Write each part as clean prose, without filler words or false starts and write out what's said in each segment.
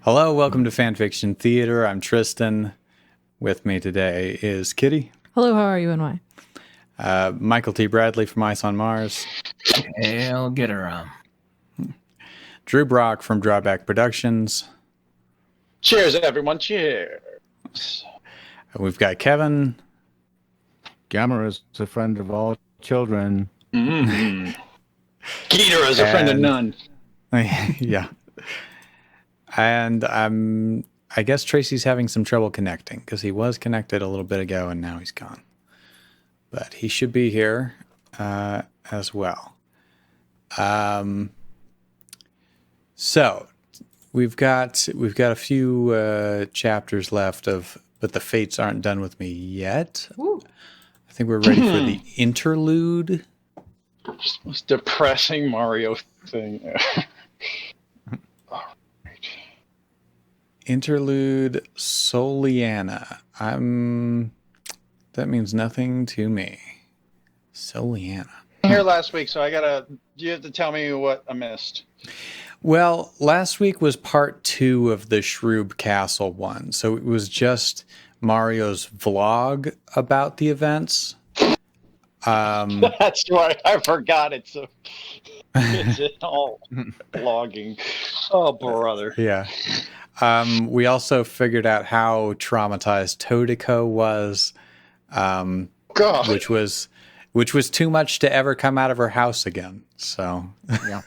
Hello, welcome to Fanfiction Theater. I'm Tristan. With me today is Kitty. Hello, how are you and why? Michael T. Bradley from Ice on Mars. I'll get her. Drew Brock from Drawback Productions. Cheers, everyone. Cheers. We've got Kevin. Gamma is a friend of all children. Mm-hmm. Keter is a friend of none. Yeah. And I guess Tracy's having some trouble connecting because he was connected a little bit ago and now he's gone. But he should be here as well. So we've got a few chapters left but the fates aren't done with me yet. Ooh. I think we're ready for the interlude. Most depressing Mario thing. Interlude Soliana. That means nothing to me. Soliana. Here last week, so you have to tell me what I missed. Well, last week was part 2 of the Shroob Castle one. So it was just Mario's vlog about the events. That's right. I forgot it's all vlogging. Oh, brother. Yeah. We also figured out how traumatized Todiko was, God. which was too much to ever come out of her house again. So Yeah.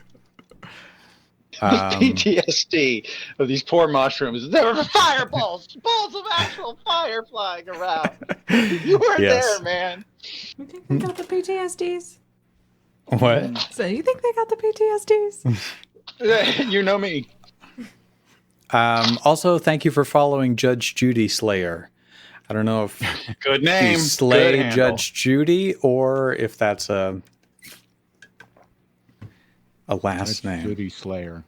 PTSD of these poor mushrooms. There were fireballs, balls of actual fire flying around. You weren't there, man. You think they got the PTSDs? What? So you think they got the PTSDs? You know me. Also, thank you for following Judge Judy Slayer. I don't know if Good name. you slay Good handle. Judge Judy or if that's a last name. Judy Slayer.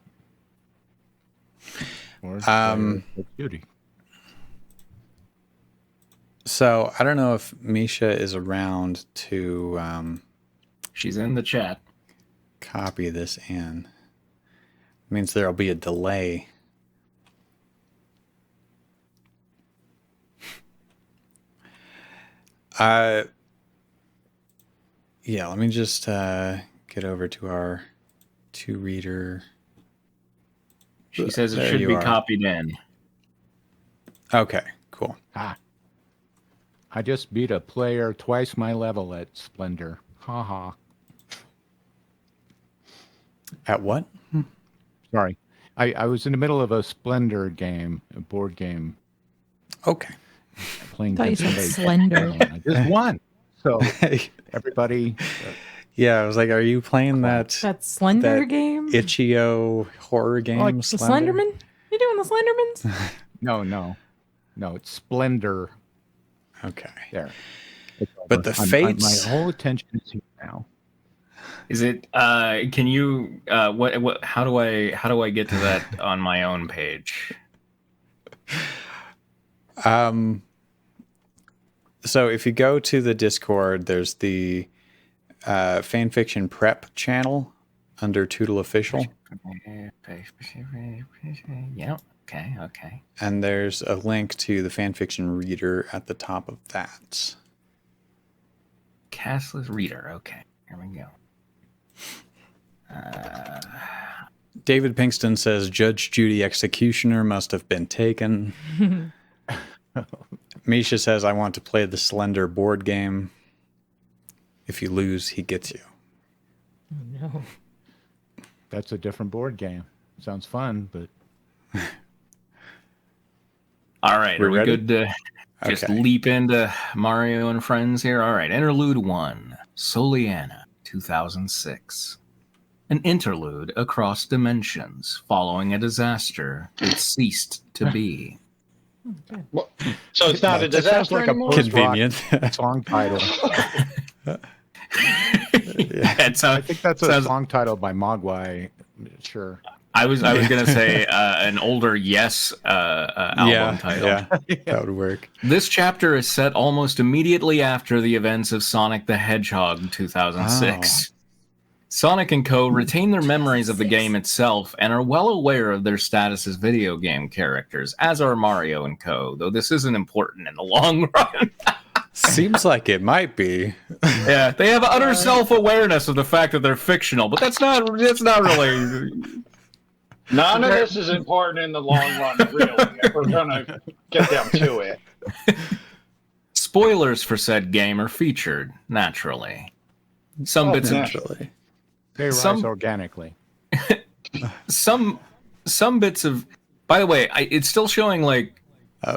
Or Judy. So I don't know if Misha is around to She's in the chat. copy this in. It means there'll be a delay. Yeah, let me just get over to our 2-reader. She says it There should you be are. copied in. Okay, cool. I just beat a player twice my level at Splendor. Ha ha. At what? Sorry. I was in the middle of a Splendor game, a board game, Okay. playing. I thought you said against Slender. I just won. So everybody, Yeah, I was like, are you playing that That Slender That game? itch.io horror game? Like The Slender? Slenderman? You doing the Slendermans? no, it's Splendor. Okay. There. But the fates. My whole attention is here now. Is it? Can you? What? How do I get to that on my own page? So if you go to the Discord, there's the fanfiction prep channel under Tootle Official, Yeah. Okay. and there's a link to the fanfiction reader at the top of that. Castless reader. Okay. Here we go. David Pinkston says Judge Judy Executioner must have been taken. Misha says, I want to play the Slender board game. If you lose, he gets you. Oh, no. That's a different board game. Sounds fun, but All right. We're Are we ready? good to just Okay. leap into Mario and Friends here? All right. Interlude 1. Soliana, 2006. An interlude across dimensions following a disaster that ceased to be. So it's not a That sounds disaster like a anymore? Convenient. song title. It I think that's a sounds- song title by Mogwai. Sure. I was gonna say an older Yes album title. Yeah, that would work. This chapter is set almost immediately after the events of Sonic the Hedgehog 2006. Sonic and Co. retain their memories of the game itself and are well aware of their status as video game characters, as are Mario and Co., though this isn't important in the long run. Seems like it might be. Yeah, they have utter self-awareness of the fact that they're fictional, but that's not really... None of this is important in the long run, really, if we're going to get down to it. Spoilers for said game are featured, naturally. Some bits Naturally. They rise organically. some bits of... By the way, it's still showing, like,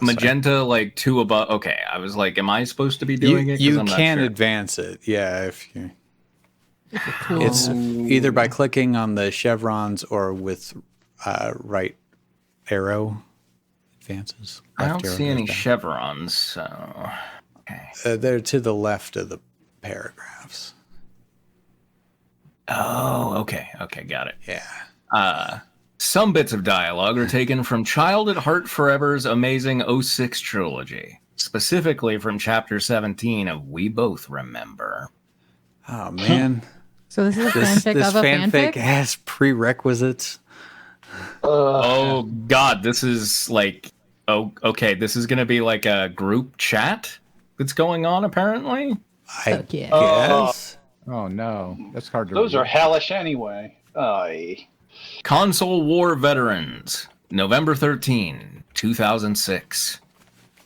magenta, like, 2 above... Okay, I was like, am I supposed to be doing it? 'Cause You I'm not can sure. advance it, yeah, if you... It's either by clicking on the chevrons or with right arrow advances. I Left don't arrow see any goes chevrons, so... Okay. down. They're to the left of the paragraphs. Oh, okay, got it. Yeah. Some bits of dialogue are taken from Child at Heart Forever's amazing 06 trilogy, specifically from Chapter 17 of We Both Remember. Oh, man. So this is a This fanfic of a fanfic fanfic? has prerequisites. Oh, God, this is like... Oh, okay, this is going to be like a group chat that's going on, apparently? I Fuck yeah. guess. Oh no, that's hard to Those read. are hellish anyway. Aye. Console War Veterans, November 13, 2006.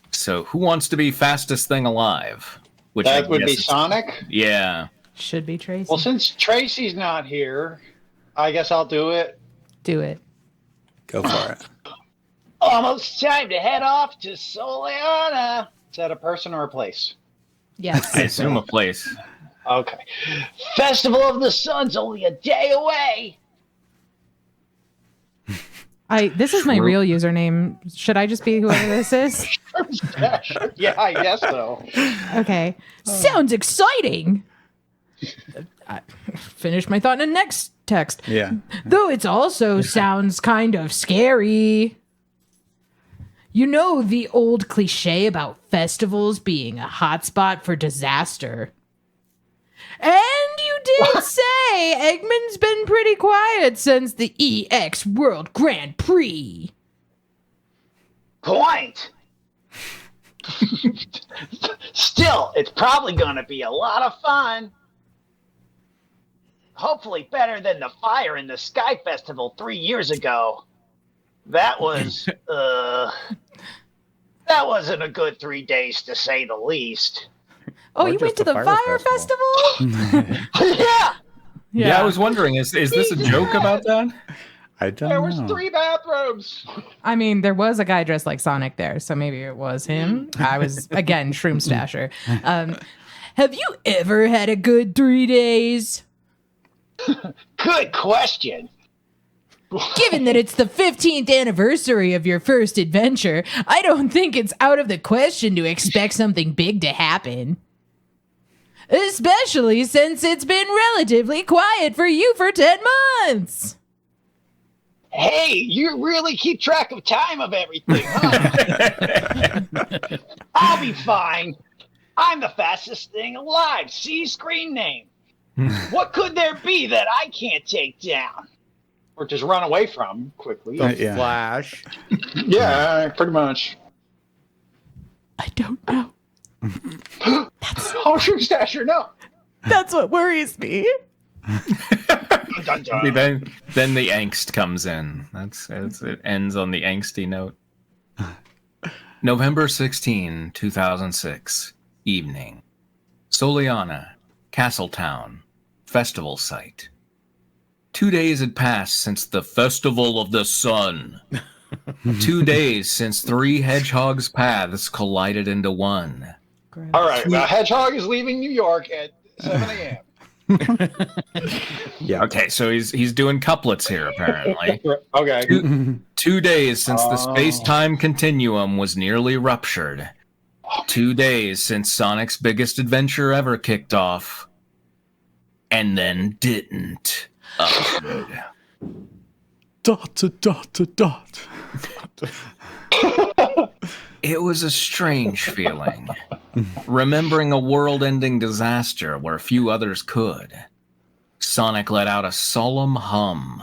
So, who wants to be fastest thing alive? Which I That would be guess is- Sonic. Yeah. Should be Tracy. Well, since Tracy's not here, I guess I'll do it. Do it. Go for it. Almost time to head off to Soliana. Is that a person or a place? Yes. I assume a place. Okay. Festival of the Sun's only a day away. This is my True. real username. Should I just be whoever this is? Yeah, I guess so. Okay. Sounds exciting. Finish my thought in the next text. Yeah. Though it also sounds kind of scary. You know the old cliche about festivals being a hotspot for disaster. And you did say Eggman's been pretty quiet since the EX World Grand Prix. Point. Still, it's probably going to be a lot of fun. Hopefully better than the Fire in the Sky Festival 3 years ago. That was, that wasn't a good 3 days to say the least. Oh, Or you went just to the the Fire Fire Festival? Yeah, Yeah, I was wondering, is this a joke about that? I don't there know. was 3 bathrooms. I mean, there was a guy dressed like Sonic there, so maybe it was him. I was, again, Shroom Stasher. Have you ever had a good 3 days? Good question. Given that it's the 15th anniversary of your first adventure, I don't think it's out of the question to expect something big to happen. Especially since it's been relatively quiet for you for 10 months. Hey, you really keep track of time of everything, huh? I'll be fine. I'm the fastest thing alive. See screen name. What could there be that I can't take down? Or just run away from quickly. Yeah. Flash. Yeah, pretty much. I don't know. Oh, sure, Stasher, no. That's what worries me. Dun, dun. Then the angst comes in. It ends on the angsty note. November 16, 2006. Evening. Soliana, Castletown, festival site. 2 days had passed since the Festival of the Sun. 2 days since 3 hedgehogs' paths collided into one. All right, Hedgehog is leaving New York at 7 a.m. Yeah. Okay, so he's doing couplets here, apparently. Okay. 2 days since the space-time continuum was nearly ruptured. 2 days since Sonic's biggest adventure ever kicked off. And then didn't. Upward. Dot, dot, dot. It was a strange feeling. Remembering a world-ending disaster where few others could. Sonic let out a solemn hum.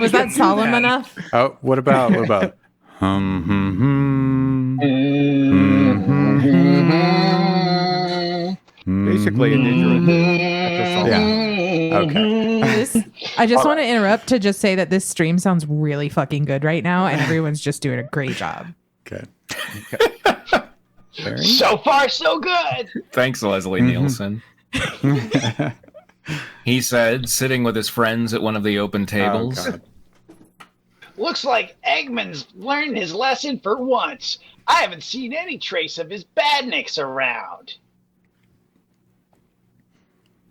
Was that solemn enough? Oh, what about hum hum hum? Basically, a didgeridoo. That's a song. Yeah. Okay. I just want to interrupt to just say that this stream sounds really fucking good right now, and everyone's just doing a great job. Good. So far, so good. Thanks, Leslie Nielsen. He said, sitting with his friends at one of the open tables. Oh, God. Looks like Eggman's learned his lesson for once. I haven't seen any trace of his badniks around.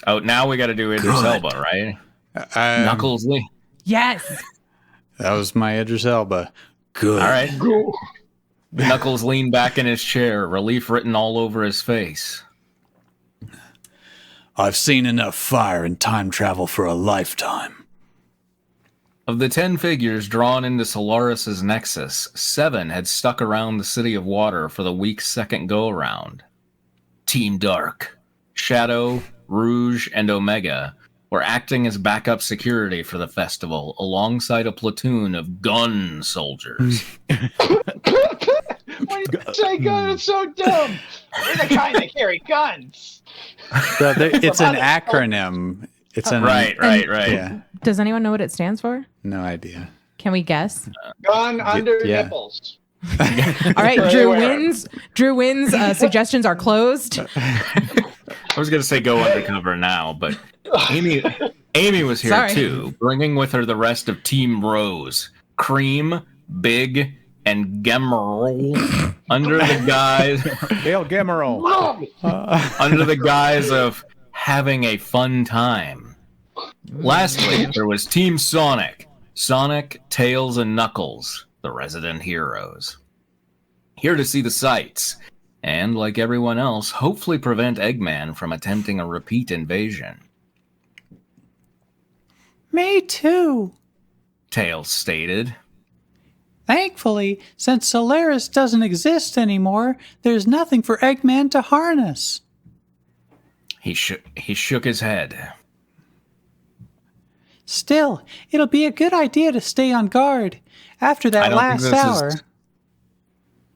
Oh, now we got to do Idris Elba, right? Knuckles Lee. Yes. That was my Idris Elba. Good. All right. Knuckles leaned back in his chair, relief written all over his face. I've seen enough fire and time travel for a lifetime. Of the 10 figures drawn into Solaris's Nexus, 7 had stuck around the City of Water for the week's second go-around. Team Dark, Shadow, Rouge, and Omega were acting as backup security for the festival alongside a platoon of gun soldiers. Why do you say gun? It's so dumb. We're the kind that carry guns. It's an acronym. It's an Right. Yeah. Does anyone know what it stands for? No idea. Can we guess? Gun under yeah. nipples. All right, Drew wins. Drew wins. Suggestions are closed. I was going to say go undercover now, but Amy was here Sorry. too, bringing with her the rest of Team Rose, Cream, Big, and Gemerl under the guise Dale Gemerl. under the guise of having a fun time. Lastly, there was Team Sonic, Tails, and Knuckles, the resident heroes. Here to see the sights, and like everyone else, hopefully prevent Eggman from attempting a repeat invasion. Me too. Tails stated. Thankfully, since Solaris doesn't exist anymore, there's nothing for Eggman to harness. He shook his head. Still, it'll be a good idea to stay on guard. After that last hour.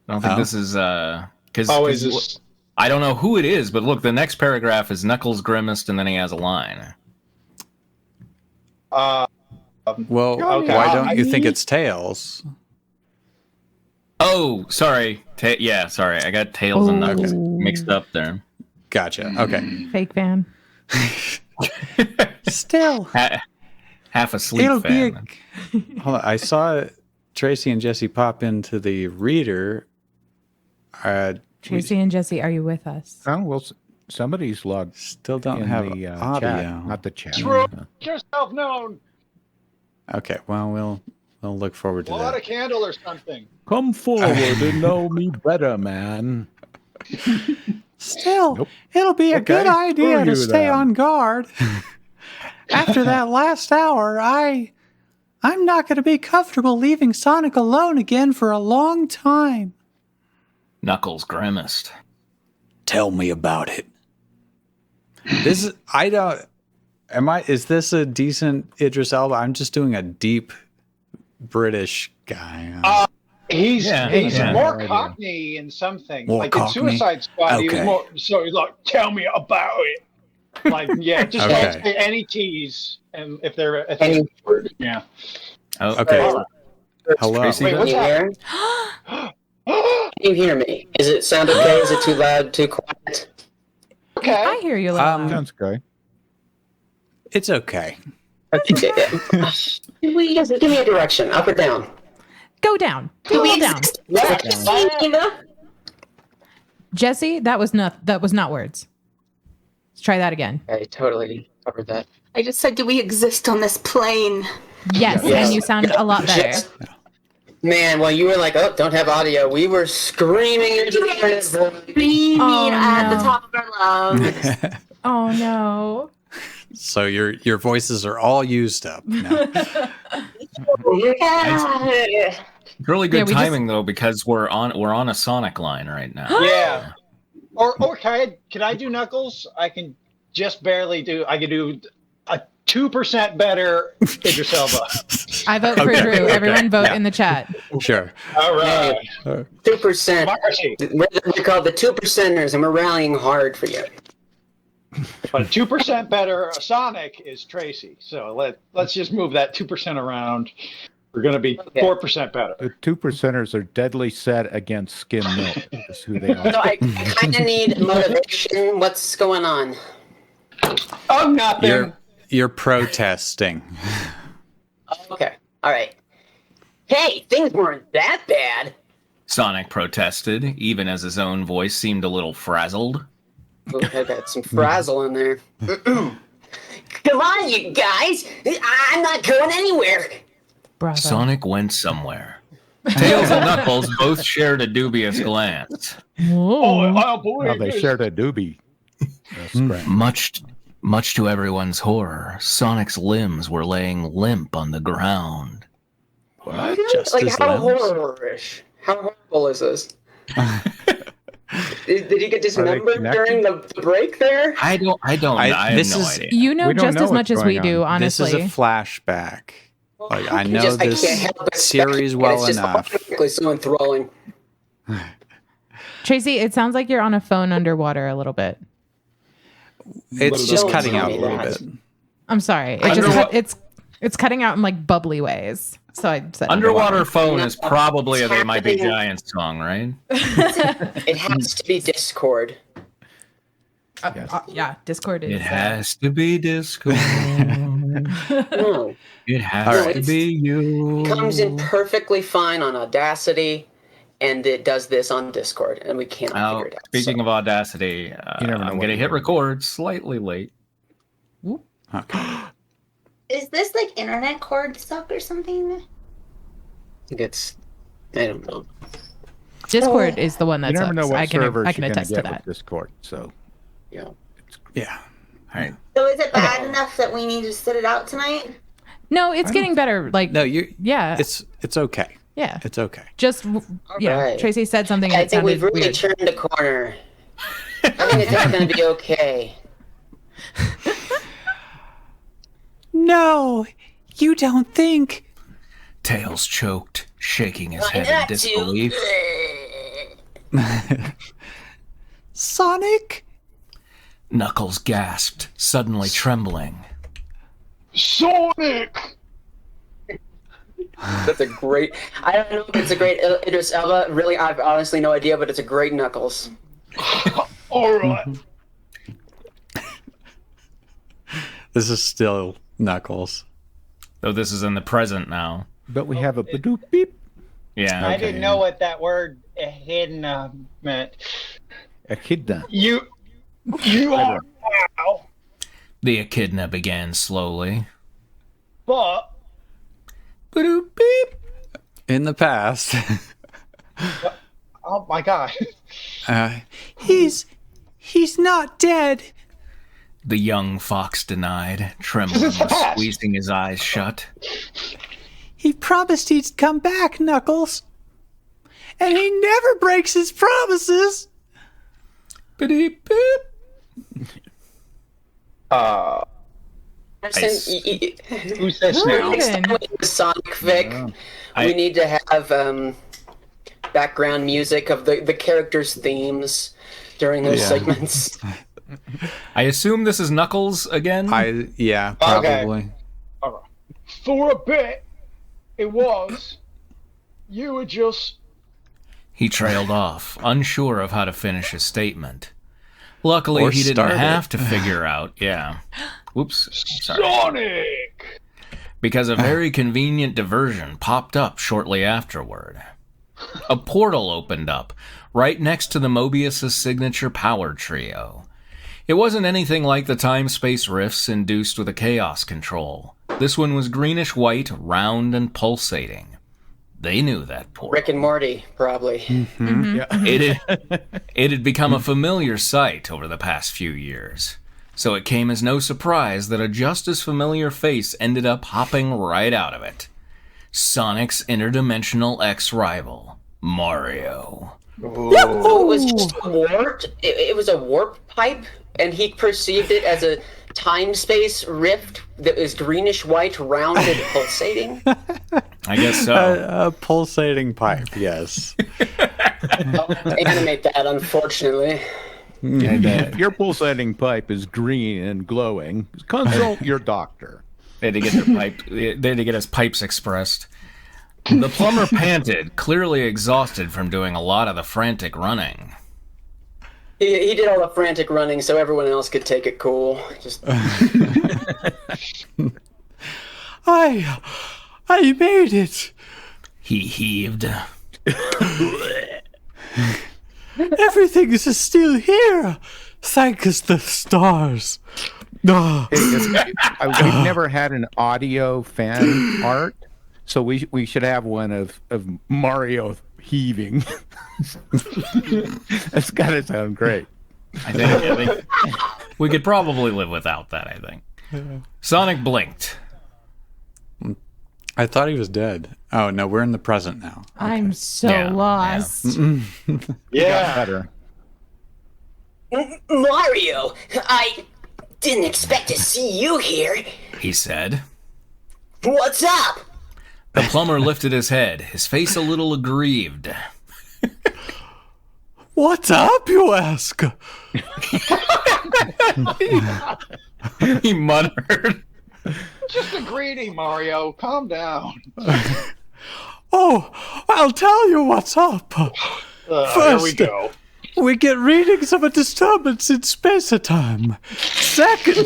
I don't think this is because Always is. I don't know who it is, but look, the next paragraph is Knuckles grimaced, and then he has a line. Well, Okay. why don't you think it's Tails? Oh, sorry. Sorry. I got Tails and Knuckles mixed up there. Gotcha. Okay. Fake fan. Still, Half asleep it'll fan. Hold on. I saw Tracy and Jesse pop into the reader. Tracy and Jesse, are you with us? Oh, well, somebody's logged Still don't in have the audio. chat, not the chat. Make yourself known. Okay. Well, we'll look forward to Blow out a that. candle or something. Come forward and know me better, man. Still, Nope. it'll be a Okay, good idea screw to you stay then. on guard. After that last hour, I'm not going to be comfortable leaving Sonic alone again for a long time. Knuckles grimaced. Tell me about it. Is this a decent Idris Elba? I'm just doing a deep British guy. He's Yeah. more Yeah. Cockney in some things. More like Cockney? in Suicide Squad, he was Okay. more. So he's like, "Tell me about it." Like, yeah, just Okay. don't say any T's, and if they're yeah. Oh, Okay. All right. Hello. Tracy, Wait, Can what's you happening? hear? Can you hear me? Is it sound okay? Is it too loud, too quiet? Okay. I hear you. Loud. Sounds good. It's okay. Okay. Give me a direction, up or down. Go down. Go down. Yeah. Jesse, that was not words. Let's try that again. I totally covered that. I just said, do we exist on this plane? Yes, Yes. and you sound a lot better. Yes. Man, well, you were like, oh, don't have audio. We were screaming into the internet. Screaming Oh, at the no. top of our lungs. Oh no. So your voices are all used up. No. Yeah. really good Yeah, we timing though, because we're on a Sonic line right now. Yeah. Or can I do Knuckles? I can just barely do. I can do a 2% better Idris Elba. I vote for Okay, Drew. okay, Everyone vote yeah. in the chat. Sure. All right. 2%. Democracy. We're called the 2%ers, and we're rallying hard for you. But 2% better Sonic is Tracy. So let's just move that 2% around. We're going to be 4% better. The 2%ers are deadly set against skim milk. Is who they are. So I kind of need motivation. What's going on? Oh, nothing. You're protesting. Okay. All right. Hey, things weren't that bad. Sonic protested, even as his own voice seemed a little frazzled. Ooh, I got some frazzle in there. Come on, you guys. I'm not going anywhere. Bravo. Sonic went somewhere. Tails and Knuckles both shared a dubious glance. Whoa. Well, they shared a doobie. Scratch. Much to everyone's horror, Sonic's limbs were laying limp on the ground. What? Like, Just his how limbs? horror-ish? How horrible is this? Did he get dismembered connected? during the break there? I have no idea. You know We don't just know as much what's as we going do, on. honestly. This is a flashback. Like, I I know can't this help but series speculate. well It's just enough. automatically so enthralling. Tracy, it sounds like you're on a phone underwater a little bit. It's just Don't cutting tell out a me little that. bit. I'm sorry. It's cutting out in like bubbly ways. So I said Underwater phone is probably a They Might Be Giants song, right? It has to be Discord. yeah, Discord is. It has to be Discord. No. It has All to right. be you. It comes in perfectly fine on Audacity, and it does this on Discord, and we can't Now, figure it out. speaking of Audacity, You never know I'm what going to you're hit gonna record slightly late. Okay. Is this like internet cord stuck or something? I think it's, I don't know. Discord is the one You that's never up. know what I can servers you're going to attest to get that. with Discord. So Yeah. Yeah. All right. So is it bad enough that we need to sit it out tonight? No, it's getting better. Like No, you. yeah, It's okay. yeah. It's okay. Just yeah. right. Tracy said something I that think we've sounded really weird. turned a corner. I think it's going to be okay. No, you don't think. Tails choked, shaking his Why head in not disbelief. Sonic? Knuckles gasped, suddenly trembling. Sonic! That's a great. I don't know if it's a great Idris Elba. Really, I've honestly no idea, but it's a great Knuckles. All right. This is still Knuckles. Though this is in the present now. but we have a badoop beep. Yeah. I okay. didn't know what that word echidna meant. Echidna. You are now, The echidna began slowly. but Badoop beep. In the past. oh my god. He's not dead. The young fox denied, trembling and squeezing his eyes shut. He promised he'd come back, Knuckles. And he never breaks his promises. Beep, beep. Who's this now? Next time we do a Sonic fic, I- we need to have background music of the characters' themes during those segments. I assume this is Knuckles again? Yeah, probably. For a bit, it was. You were just. He trailed off, unsure of how to finish his statement. Luckily, Or he didn't start it. have to figure out. Yeah. Whoops. Sorry. Sonic! Because a very convenient diversion popped up shortly afterward. A portal opened up, right next to the Mobius's signature power trio. It wasn't anything like the time-space rifts induced with a chaos control. This one was greenish-white, round and pulsating. They knew that portal. Rick and Morty, probably. It had become a familiar sight over the past few years. So it came as no surprise that a just as familiar face ended up hopping right out of it. Sonic's interdimensional ex-rival, Mario. So it was just warped. It was a warp pipe, and he perceived it as a time-space rift that was greenish-white, rounded, pulsating. I guess so. A pulsating pipe, yes. I'll animate that, unfortunately. And if your pulsating pipe is green and glowing, consult your doctor. They had to get their pipe. They had to get his pipes expressed. The plumber panted, clearly exhausted from doing a lot of the frantic running. He did all the frantic running so everyone else could take it cool. Just I made it. He heaved. Everything is still here. Thank us the stars. Ah. We've never had an audio fan art, so we should have one of Mario heaving. That's gotta sound great. I think we could probably live without that, I think. Sonic blinked. I thought he was dead. Oh, no, we're in the present now. I'm so Yeah, lost. Got better. Mario, I didn't expect to see you here. He said. What's up? The plumber lifted his head, his face a little aggrieved. What's up, you ask? He muttered. Just a greeting, Mario. Calm down. Oh, I'll tell you what's up. Here we First, go. we get readings of a disturbance in space-time. Second,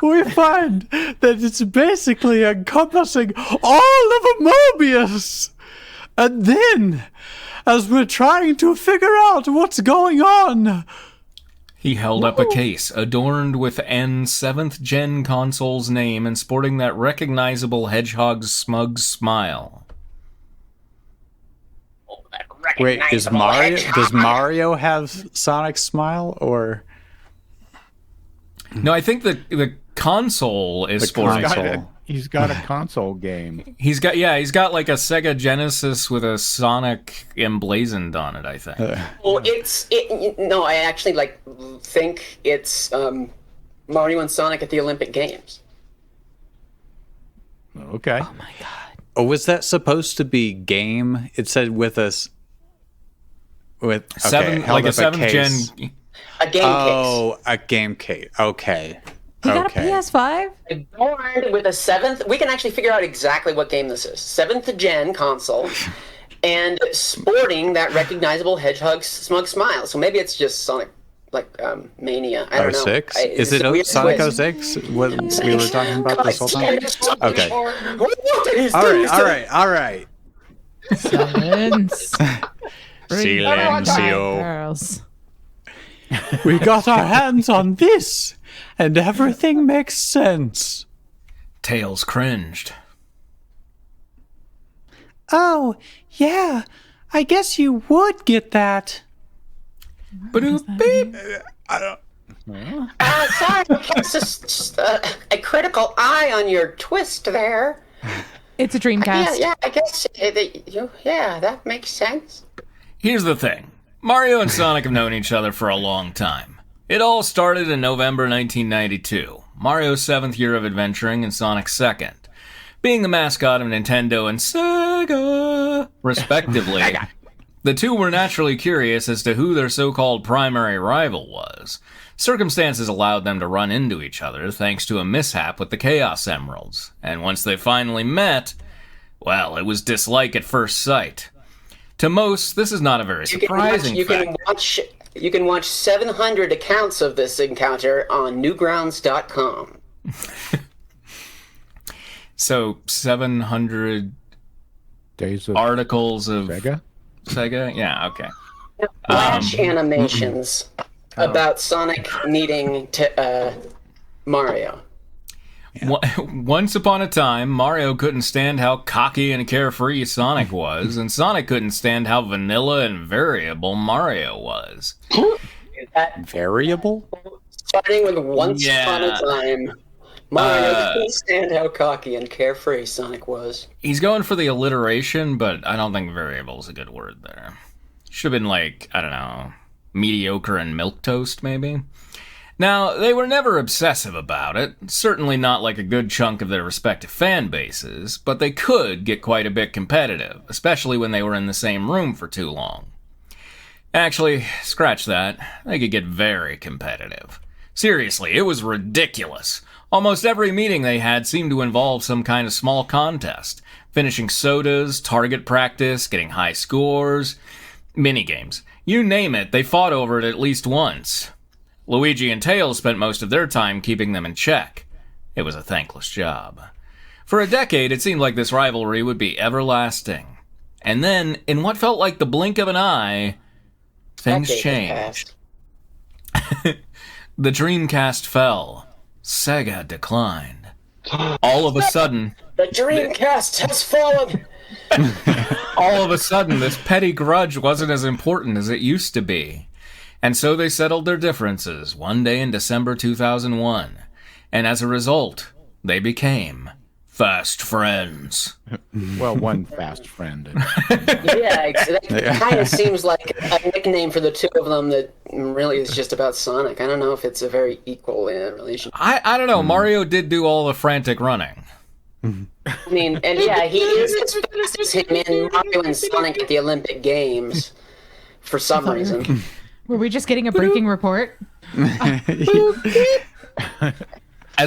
we find that it's basically encompassing all of Mobius. And then, as we're trying to figure out what's going on, He held up a case adorned with N's 7th gen console's name and sporting that recognizable hedgehog's smug smile. wait, is Mario? Does Mario have Sonic's smile or No, I think the console is the sporting. console? He's got a console game. He's got like a Sega Genesis with a Sonic emblazoned on it, I think. Well, no, I actually think it's Mario and Sonic at the Olympic Games. Okay. Oh my god. Oh, was that supposed to be game? It said with us. With okay, Seven, held like a up 7th case. gen. A game Oh, a game case. Okay. He got a Okay. PS5? case. Adorned with a 7th. We can actually figure out exactly what game this is. 7th gen console, and sporting that recognizable hedgehog's smug smile. So maybe it's just Sonic, Mania. I don't know. 06? It's Is a it weird Sonic twist. 06? What we were talking about this whole time? Okay. What is All this? right. Silence. Silencio. Girls. We got our hands on this, and everything makes sense. Tails cringed. Oh, yeah. I guess you would get that. Ba-doop, beep. Sorry, it's just a critical eye on your twist there. It's a Dreamcast. Yeah, I guess. That makes sense. Here's the thing. Mario and Sonic have known each other for a long time. It all started in November 1992, Mario's 7th year of adventuring and Sonic's 2nd. Being the mascot of Nintendo and Sega, respectively, the two were naturally curious as to who their so-called primary rival was. Circumstances allowed them to run into each other thanks to a mishap with the Chaos Emeralds, and once they finally met, well, it was dislike at first sight. To most, this is not a very surprising fact. You can watch 700 accounts of this encounter on newgrounds.com. So 700 Days of articles of Sega? Sega? Yeah, okay. Flash animations about Sonic meeting Mario. Once upon a time, Mario couldn't stand how cocky and carefree Sonic was, and Sonic couldn't stand how vanilla and variable Mario was. That Variable? starting with once Yeah. upon a time. Mario couldn't stand how cocky and carefree Sonic was. He's going for the alliteration, but I don't think variable is a good word there. Should have been like, I don't know, mediocre and milquetoast, maybe? Now, they were never obsessive about it, certainly not like a good chunk of their respective fan bases, but they could get quite a bit competitive, especially when they were in the same room for too long. Actually, scratch that, they could get very competitive. Seriously, it was ridiculous. Almost every meeting they had seemed to involve some kind of small contest. Finishing sodas, target practice, getting high scores, minigames. You name it, they fought over it at least once. Luigi and Tails spent most of their time keeping them in check. It was a thankless job. For a decade, it seemed like this rivalry would be everlasting. And then, in what felt like the blink of an eye, things changed. The Dreamcast fell. Sega declined. All of a sudden... The Dreamcast has fallen! All of a sudden, this petty grudge wasn't as important as it used to be. And so they settled their differences one day in December 2001. And as a result, they became fast friends. Well, one fast friend. Yeah, that kind of seems like a nickname for the two of them that really is just about Sonic. I don't know if it's a very equal relationship. I don't know. Mario did do all the frantic running. I mean, and yeah, he is as fast as him in Mario and Sonic at the Olympic Games for some reason. Were we just getting a breaking report? As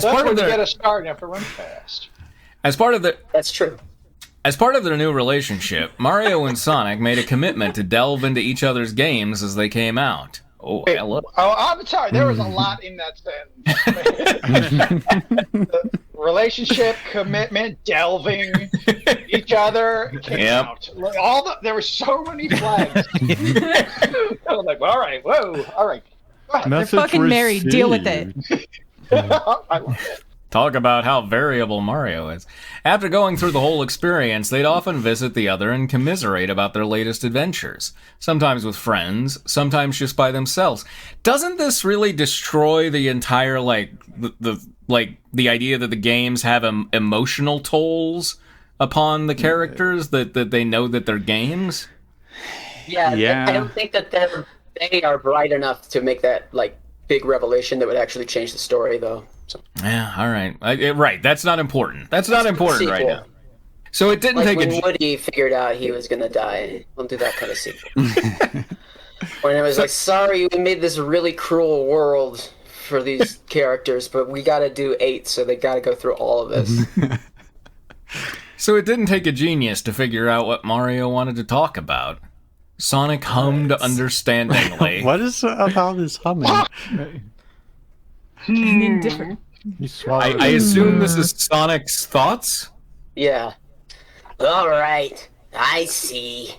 part of to their get a start, you have to run fast. That's true. As part of their new relationship, Mario and Sonic made a commitment to delve into each other's games as they came out. Oh, Wait, hello. Oh, I'm sorry. There was a lot in that sentence. Relationship, commitment, delving, each other. Yep. Out. There were so many flags. I was like, all right, whoa, all right. They're fucking married. Deal with it. I love it. Talk about how variable Mario is. After going through the whole experience, they'd often visit the other and commiserate about their latest adventures. Sometimes with friends, sometimes just by themselves. Doesn't this really destroy the entire, the idea that the games have emotional tolls upon the characters, that they know that they're games? Yeah. I don't think that they are bright enough to make that, big revelation that would actually change the story, though. So. Yeah, all right. Right, that's not important. That's not important right now. So it didn't take when Woody figured out he was going to die. Don't do that kind of sequel. When it was sorry, we made this really cruel world for these characters, but we got to do 8, so they got to go through all of this. So it didn't take a genius to figure out what Mario wanted to talk about. Sonic hummed understandingly. What is about this humming? Indifferent. I assume this is Sonic's thoughts? Yeah. All right. I see.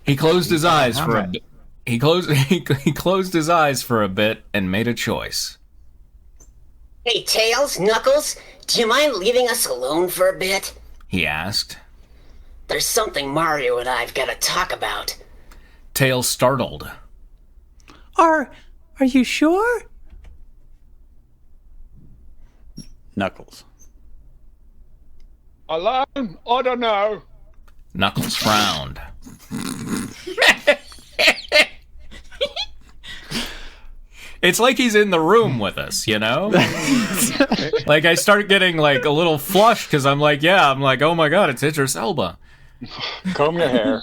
He closed his eyes for a bit. He closed his eyes for a bit and made a choice. Hey, Tails, Knuckles, do you mind leaving us alone for a bit? He asked. There's something Mario and I've got to talk about. Tails startled. Are you sure? Knuckles. Alone? I don't know. Knuckles frowned. It's like he's in the room with us, you know? I start getting a little flushed because I'm oh my god, it's Idris Elba. Comb your hair.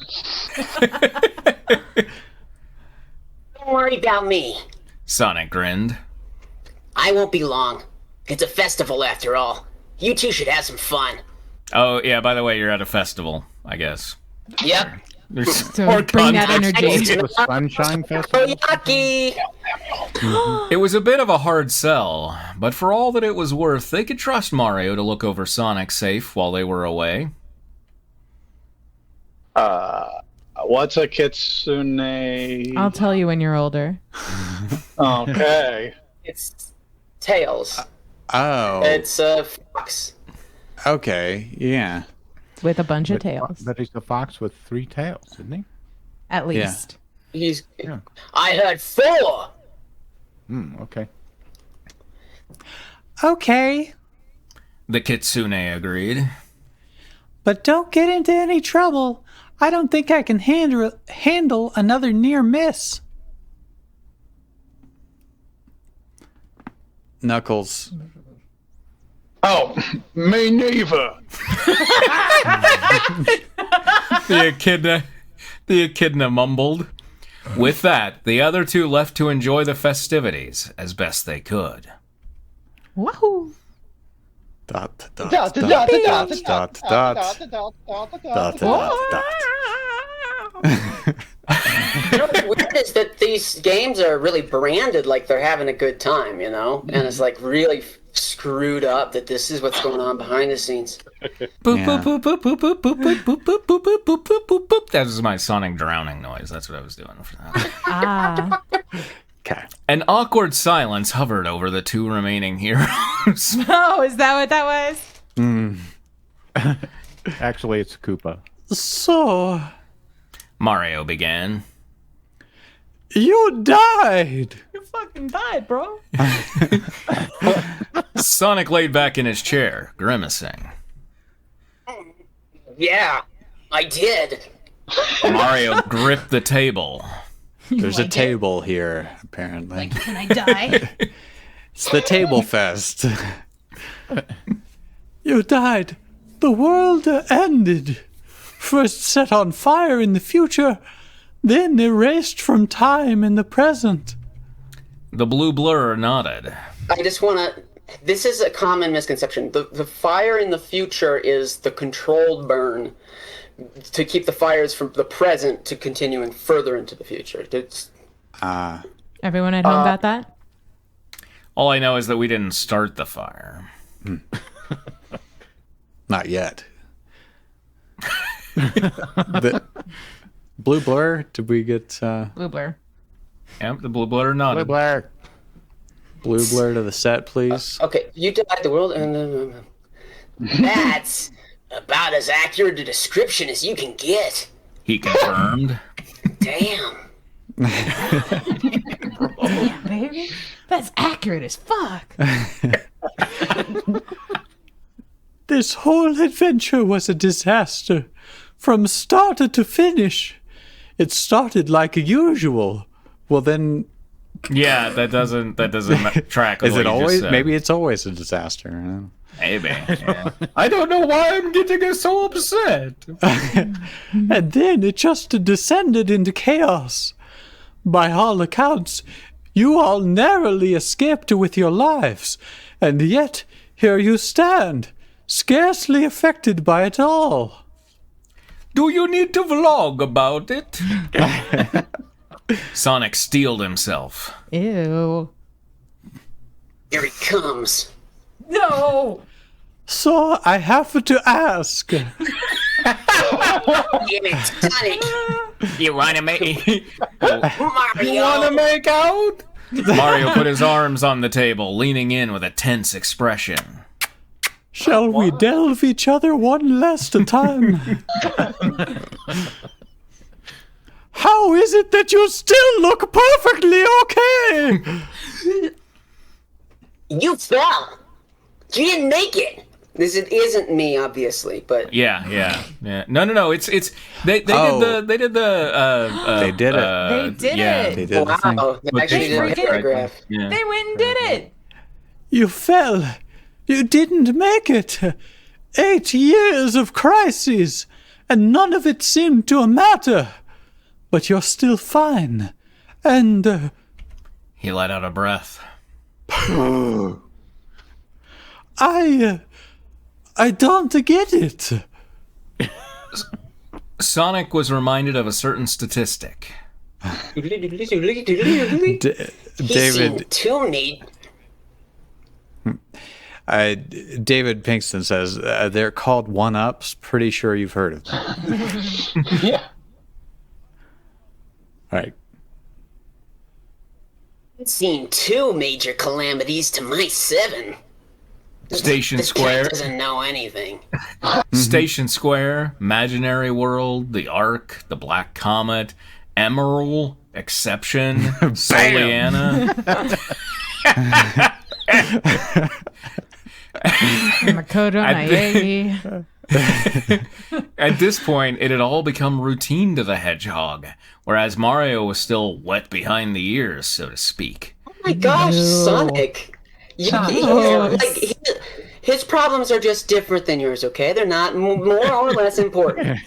Don't worry about me. Sonic grinned. I won't be long. It's a festival after all. You two should have some fun. Oh, yeah, by the way, you're at a festival, I guess. Yep. There's So more bring that context. energy. The Sunshine Festival. Takoyaki! It was a bit of a hard sell, but for all that it was worth, they could trust Mario to look over Sonic safe while they were away. What's a kitsune? I'll tell you when you're older. Okay. It's Tails. Oh. It's Fox. Okay. Yeah. With a bunch of tails. But he's a fox with 3 tails, isn't he? At least. He's. Yeah. I heard 4. Okay. Okay. The kitsune agreed. But don't get into any trouble. I don't think I can handle another near miss. Knuckles. Oh, me neither. The echidna mumbled. With that, the other two left to enjoy the festivities as best they could. Wahoo! Dot, dot, Dot, dot, dot, dot, dot, dot, dot, dot, dot, dot, dot. You know what's weird is that these games are really branded like they're having a good time, you know? And it's like really screwed up that this is what's going on behind the scenes. Boop, Yeah. boop, boop, boop, boop, boop, boop, boop, boop, boop, boop, boop, boop, boop, boop, boop. That was my sonic drowning noise. That's what I was doing for that. Ah. Okay. An awkward silence hovered over the two remaining heroes. Oh, is that what that was? Actually, it's Koopa. So, Mario began. you died. You fucking died, bro. Sonic laid back in his chair, grimacing. Yeah, I did. Mario gripped the table. There's a like it? table here, apparently. Can I die? It's the table fest. You died. The world ended. First set on fire in the future, then erased from time in the present. The blue blur nodded. I just want to. This is a common misconception. The fire in the future is the controlled burn to keep the fires from the present to continuing further into the future. It's, Everyone at home got that? All I know is that we didn't start the fire. Not yet. The blue blur, did we get Blue blur. Yep, the blue blur nodded. Blair. blue blur to the set, please? okay, you died the world, and that's about as accurate a description as you can get. He confirmed. Damn. Damn, baby. That's accurate as fuck. This whole adventure was a disaster. From start to finish. It started like usual. Well then, Yeah, that doesn't track. With is what it you just always? said. Maybe it's always a disaster. I don't know. Maybe. Yeah. I don't know why I'm getting so upset. And then it just descended into chaos. By all accounts, you all narrowly escaped with your lives, and yet here you stand, scarcely affected by it all. Do you need to vlog about it? Sonic steeled himself. Ew. Here he comes. No! So I have to ask, Damn it, Sonic. You wanna make? Mario. make out? Mario put his arms on the table, leaning in with a tense expression. shall we delve each other one last time? How is it that you still look perfectly okay? You fell. You didn't make it. This isn't me, obviously, but Yeah. No. It's they Oh. did the They did it. They did yeah. it. They did the thing. wow, they actually did a freaking- paragraph. Yeah. They went and did it. You fell. You didn't make it. 8 years of crises, and none of it seemed to matter. But you're still fine. And, He let out a breath. I don't get it. Sonic was reminded of a certain statistic. David, David, too neat. David Pinkston says they're called one-ups. Pretty sure you've heard of them. Yeah. All right. Seen 2 major calamities to my 7. Station This guy Square. doesn't know anything. Station Square, Imaginary World, the Ark, the Black Comet, Emerald, Exception, Soliana. Makoto Naegi. At this point, it had all become routine to the hedgehog, whereas Mario was still wet behind the ears, so to speak. Oh my gosh, No. Sonic. Oh. His problems are just different than yours, okay? They're not more or less important.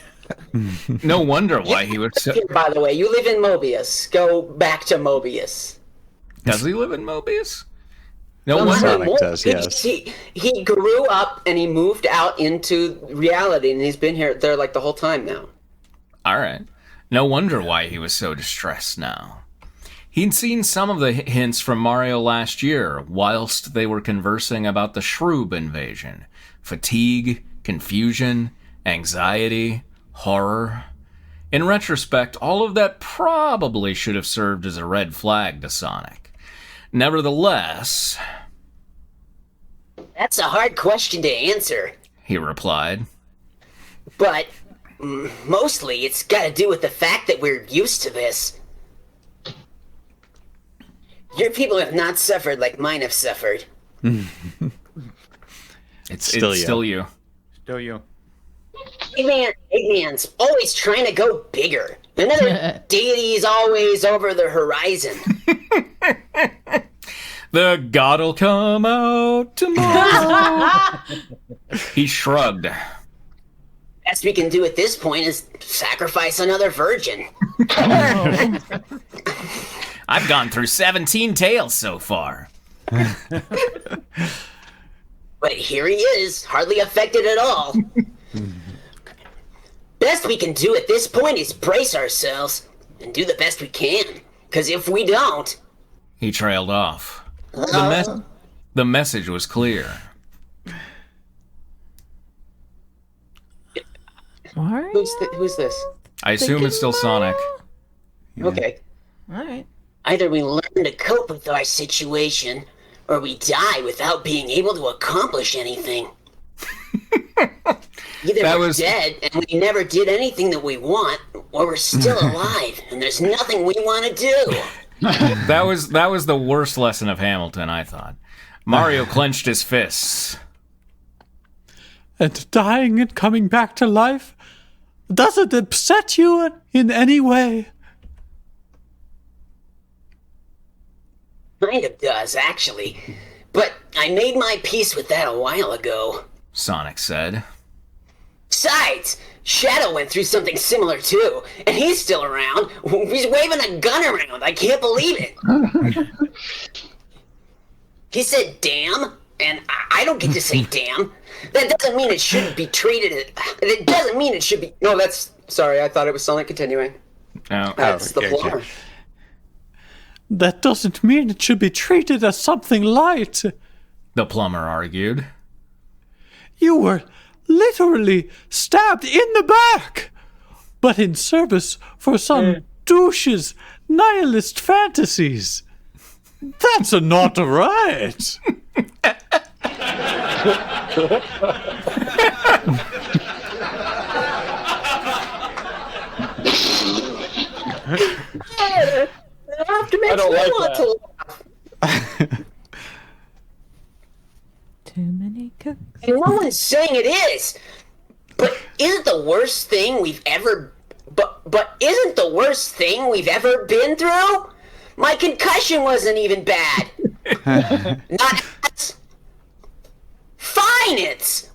No wonder why he was so... Here, by the way, you live in Mobius. Go back to Mobius. Does he live in Mobius? No Well, wonder. Sonic does, yes. He grew up and he moved out into reality, and he's been there like the whole time now. All right. No wonder why he was so distressed now. He'd seen some of the hints from Mario last year whilst they were conversing about the Shroob invasion. Fatigue, confusion, anxiety, horror. In retrospect, all of that probably should have served as a red flag to Sonic. Nevertheless... That's a hard question to answer. he replied. But mostly it's got to do with the fact that we're used to this. Your people have not suffered like mine have suffered. It's Still still you. you. Still you. Eggman's always trying to go bigger. Another deity is always over the horizon. The god'll come out tomorrow. He shrugged. Best we can do at this point is sacrifice another virgin. I've gone through 17 tails so far. But here he is, hardly affected at all. Best we can do at this point is brace ourselves and do the best we can. Because if we don't... He trailed off. The message was clear. Alright. Who's this? I assume it's still Sonic. Okay. Alright. Either we learn to cope with our situation, or we die without being able to accomplish anything. Either That we're was- dead and we never did anything that we want, or we're still alive and there's nothing we want to do. That was the worst lesson of Hamilton, I thought. Mario clenched his fists. And dying and coming back to life? Does it upset you in any way? Kind of does, actually. But I made my peace with that a while ago. Sonic said. Besides, Shadow went through something similar too, and he's still around. He's waving a gun around. I can't believe it. He said damn, and I don't get to say damn. That doesn't mean it shouldn't be treated. It doesn't mean it should be. No, that's. Sorry, I thought it was Sonic continuing. Oh, That's the okay, plumber. okay. That doesn't mean it should be treated as something light. the plumber argued. You were literally stabbed in the back, but in service for some douche's nihilist fantasies. That's not right. I don't like that. Too many cooks. And no one's saying it is. But isn't the worst thing we've ever but isn't the worst thing we've ever been through? My concussion wasn't even bad. Not as fine it's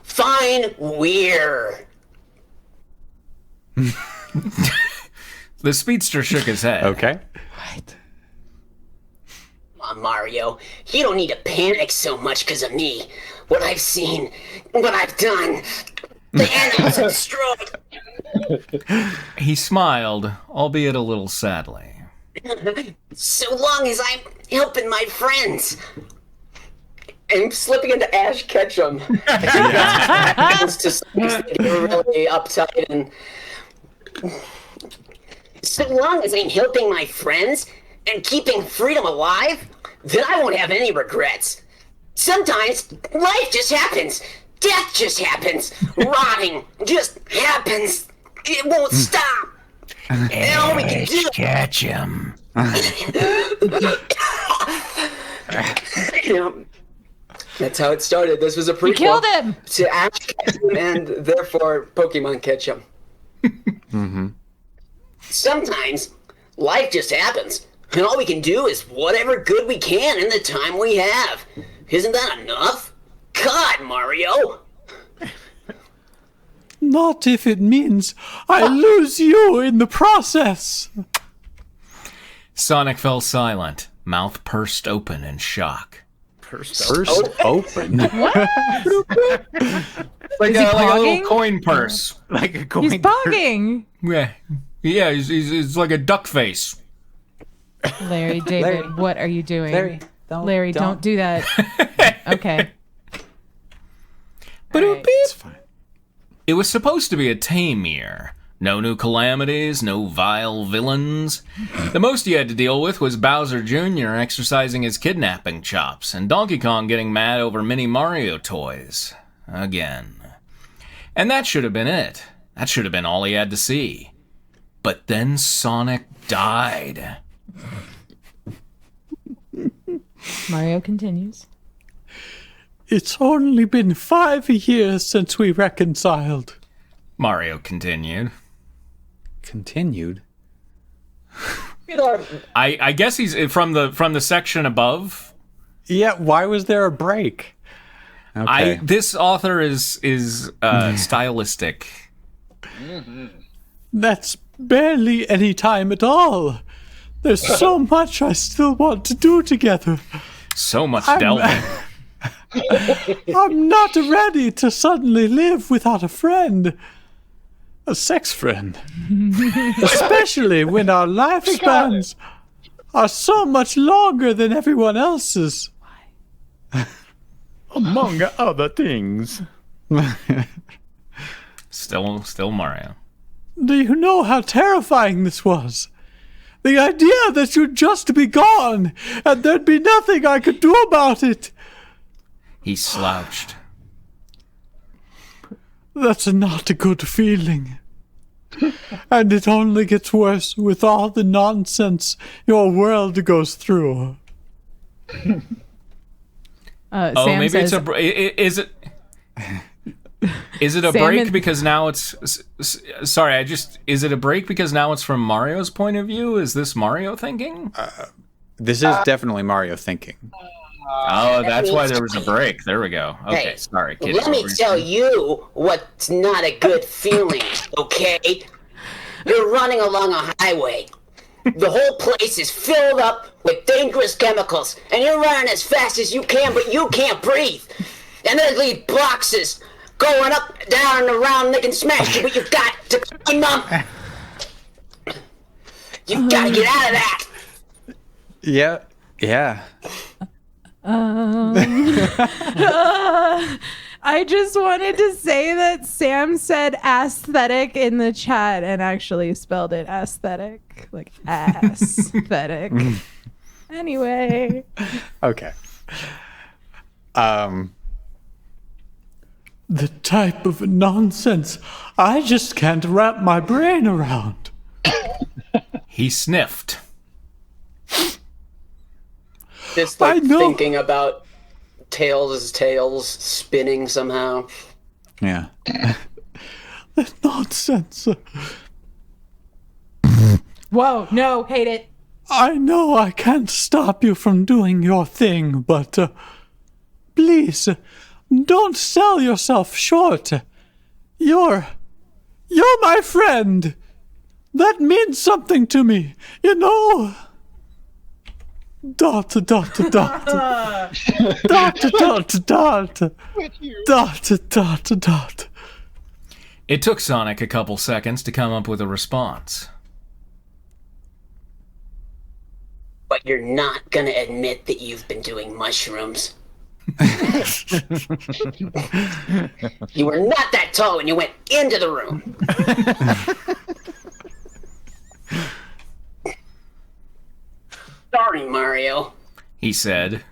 fine we're. The speedster shook his head. Okay. Come on, Mario. You don't need to panic so much because of me. What I've seen, what I've done. The animals are destroyed. He smiled, albeit a little sadly. So long as I'm helping my friends. I'm slipping into Ash Ketchum. It's just get really uptight and. So long as I'm helping my friends and keeping freedom alive, then I won't have any regrets. Sometimes life just happens. Death just happens. Rotting just happens. It won't stop. And all we can do. Catch him. That's how it started. This was a prequel. You killed him! To Ash Ketchum and therefore Pokemon Ketchum. Mm-hmm. Sometimes life just happens, and all we can do is whatever good we can in the time we have. Isn't that enough? God, Mario! Not if it means I lose you in the process. Sonic fell silent, mouth pursed open in shock. First open. Like Is he a pogging? little coin purse. Like a coin. He's pogging. Yeah, he's like a duck face. Larry, David, Larry. what are you doing? Larry, don't do that. Okay. But Alright. It's fine. it was supposed to be a tame year. No new calamities, no vile villains. The most he had to deal with was Bowser Jr. exercising his kidnapping chops, and Donkey Kong getting mad over mini Mario toys. Again. And that should have been it. That should have been all he had to see. But then Sonic died. Mario continues. It's only been 5 years since we reconciled. Mario continued. Continued? I guess he's from the section above. Yeah, why was there a break? Okay. This author is stylistic. That's barely any time at all. There's so much I still want to do together. So much delving. I'm not ready to suddenly live without a friend. A sex friend. Especially when our lifespans are so much longer than everyone else's. Among other things. Still Mario. Do you know how terrifying this was? The idea that you'd just be gone and there'd be nothing I could do about it. He slouched. That's not a good feeling. And it only gets worse with all the nonsense your world goes through. Oh, Sam maybe says, is it a Sam break and- because now it's sorry, is it a break because now it's from Mario's point of view? Is this Mario thinking? This is definitely Mario thinking. Oh, that's why there was a break. There we go. Okay, Hey, sorry, kid. Let me tell you what's not a good feeling, okay? You're running along a highway. The whole place is filled up with dangerous chemicals, and you're running as fast as you can, but you can't breathe. And there's these boxes going up, down, and around, they can smash you, but you've got to climb them. You've got to get out of that. Yeah. I just wanted to say that Sam said aesthetic in the chat and actually spelled it aesthetic. Like aesthetic. Anyway. Okay. The type of nonsense I just can't wrap my brain around. He sniffed. Just I know. thinking about tails spinning somehow. Yeah. The nonsense. Whoa, no, hate it. I know I can't stop you from doing your thing, but please, don't sell yourself short. You're my friend. That means something to me, you know? Dot. Dot. It took Sonic a couple seconds to come up with a response. But you're not gonna admit that you've been doing mushrooms. You were not that tall when you went into the room. Sorry, Mario. He said.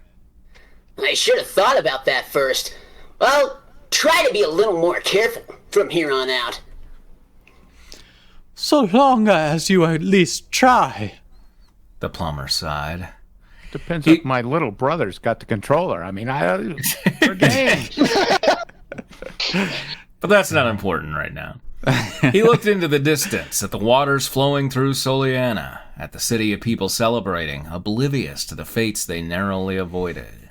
I should have thought about that first. Well, try to be a little more careful from here on out. So long as you at least try. The plumber sighed. Depends if my little brother's got the controller. I mean, we're game. But that's not important right now. He looked into the distance at the waters flowing through Soliana, at the city of people celebrating, oblivious to the fates they narrowly avoided.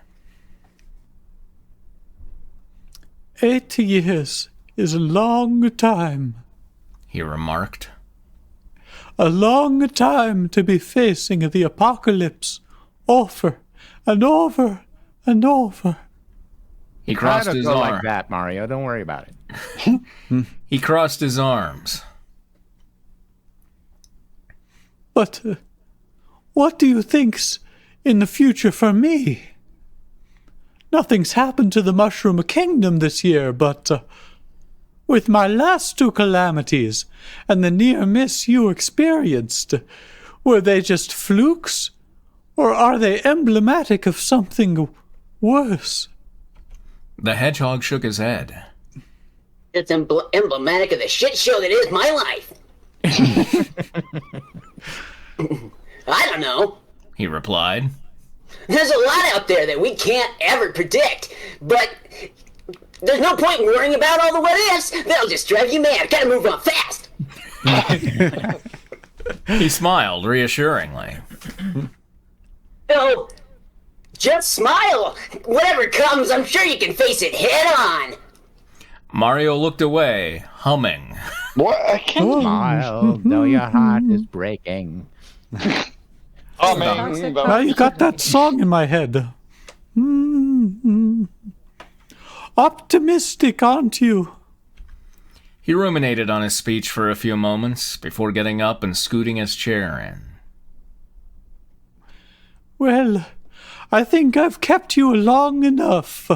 80 years is a long time. He remarked. A long time to be facing the apocalypse over and over and over. He crossed his go arm. like that, Mario. Don't worry about it. He crossed his arms. But what do you think's in the future for me? Nothing's happened to the Mushroom Kingdom this year, but with my last 2 calamities and the near miss you experienced, were they just flukes, or are they emblematic of something worse? The hedgehog shook his head. It's emblematic of the shit show that is my life. I don't know. He replied. There's a lot out there that we can't ever predict, but there's no point in worrying about all the what ifs. They'll just drive you mad. Gotta move on fast. He smiled reassuringly. No, just smile. Whatever comes, I'm sure you can face it head on. Mario looked away, humming. What? I can't. Smile, though your heart is breaking. Oh man. Now you got that song in my head. Optimistic, aren't you? He ruminated on his speech for a few moments before getting up and scooting his chair in. Well, I think I've kept you long enough.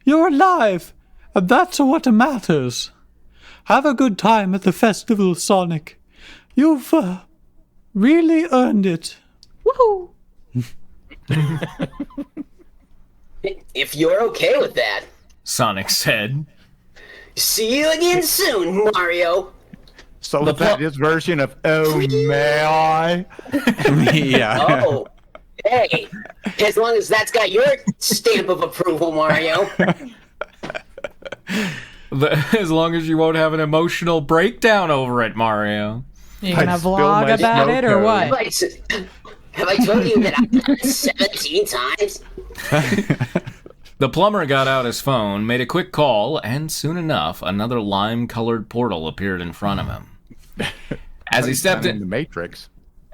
You're alive, and that's what matters. Have a good time at the festival, Sonic. You've really earned it. Woohoo! If you're okay with that. Sonic said. See you again soon, Mario. So is that his version of "Oh may I"? Yeah. Oh, hey. As long as that's got your stamp of approval, Mario. As long as you won't have an emotional breakdown over it, Mario. You gonna spilled vlog my about snow it or cone. what? Have I told you that I've done it 17 times? The plumber got out his phone, made a quick call, and soon enough, another lime-colored portal appeared in front of him. As he stepped in in, the Matrix.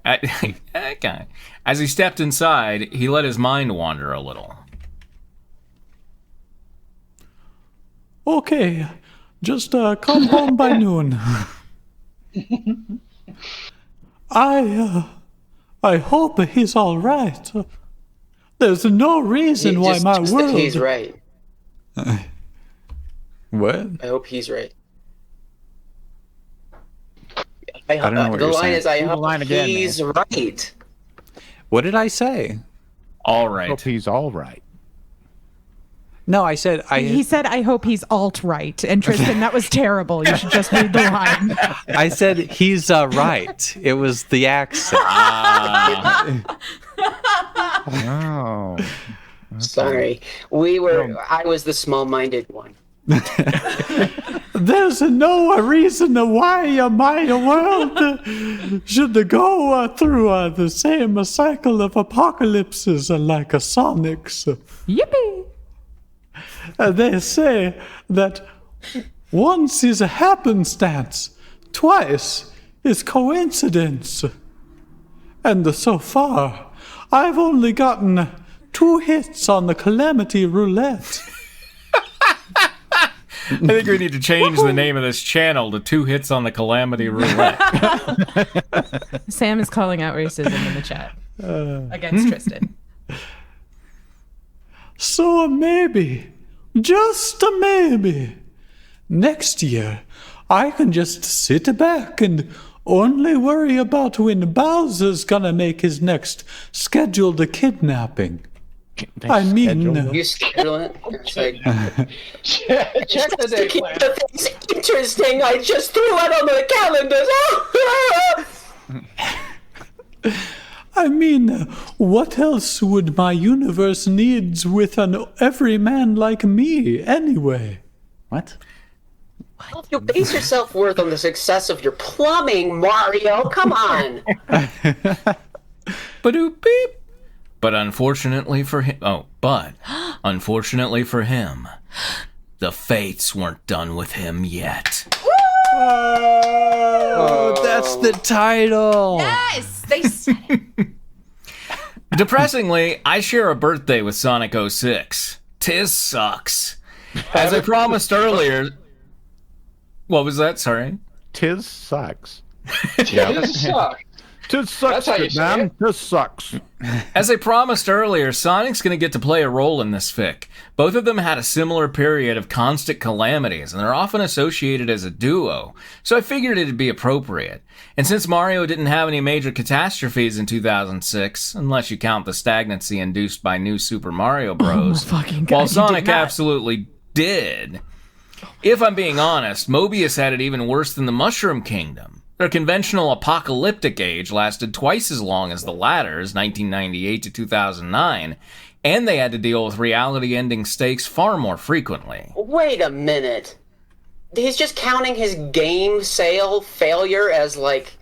okay. As he stepped inside, he let his mind wander a little. Okay, just come home by noon. I hope he's all right. There's no reason why my just world. that he's right. What? I hope he's right. don't know what the you're line saying. is, I Do the hope line again, he's right. What did I say? All Hope right. he's all right. No, I said He said, I hope he's alt-right. And Tristan, that was terrible. You should just read the line. I said he's right. It was the accent. Oh. Sorry. I was the small-minded one. There's no reason why my world should go through the same cycle of apocalypses like a Sonic's. Yippee! They say that once is a happenstance, twice is coincidence. And so far, I've only gotten 2 hits on the Calamity Roulette. I think we need to change the name of this channel to 2 Hits on the Calamity Roulette. Sam is calling out racism in the chat against Tristan. So maybe, just a maybe, next year I can just sit back and only worry about when Bowser's gonna make his next scheduled kidnapping. I mean, You schedule it? It's like, Check the day keep plan. the things interesting. I just threw it on the calendar. I mean, what else would my universe needs with an everyman like me, anyway? What? You base your self-worth on the success of your plumbing, Mario. Come on. Ba-doop beep. But unfortunately for him, the fates weren't done with him yet. Oh, that's the title. Yes, they said it. Depressingly, I share a birthday with Sonic 06. Tis sucks. As I promised earlier... What was that? Sorry? Tis sucks. This sucks. Tis sucks, That's how you good say man. it. Tis sucks. As I promised earlier, Sonic's going to get to play a role in this fic. Both of them had a similar period of constant calamities, and they're often associated as a duo, so I figured it'd be appropriate. And since Mario didn't have any major catastrophes in 2006, unless you count the stagnancy induced by New Super Mario Bros., fucking God, while you did Sonic not. absolutely did, if I'm being honest, Mobius had it even worse than the Mushroom Kingdom. Their conventional apocalyptic age lasted twice as long as the latter's, 1998 to 2009, and they had to deal with reality-ending stakes far more frequently. Wait a minute. He's just counting his game sale failure as, like,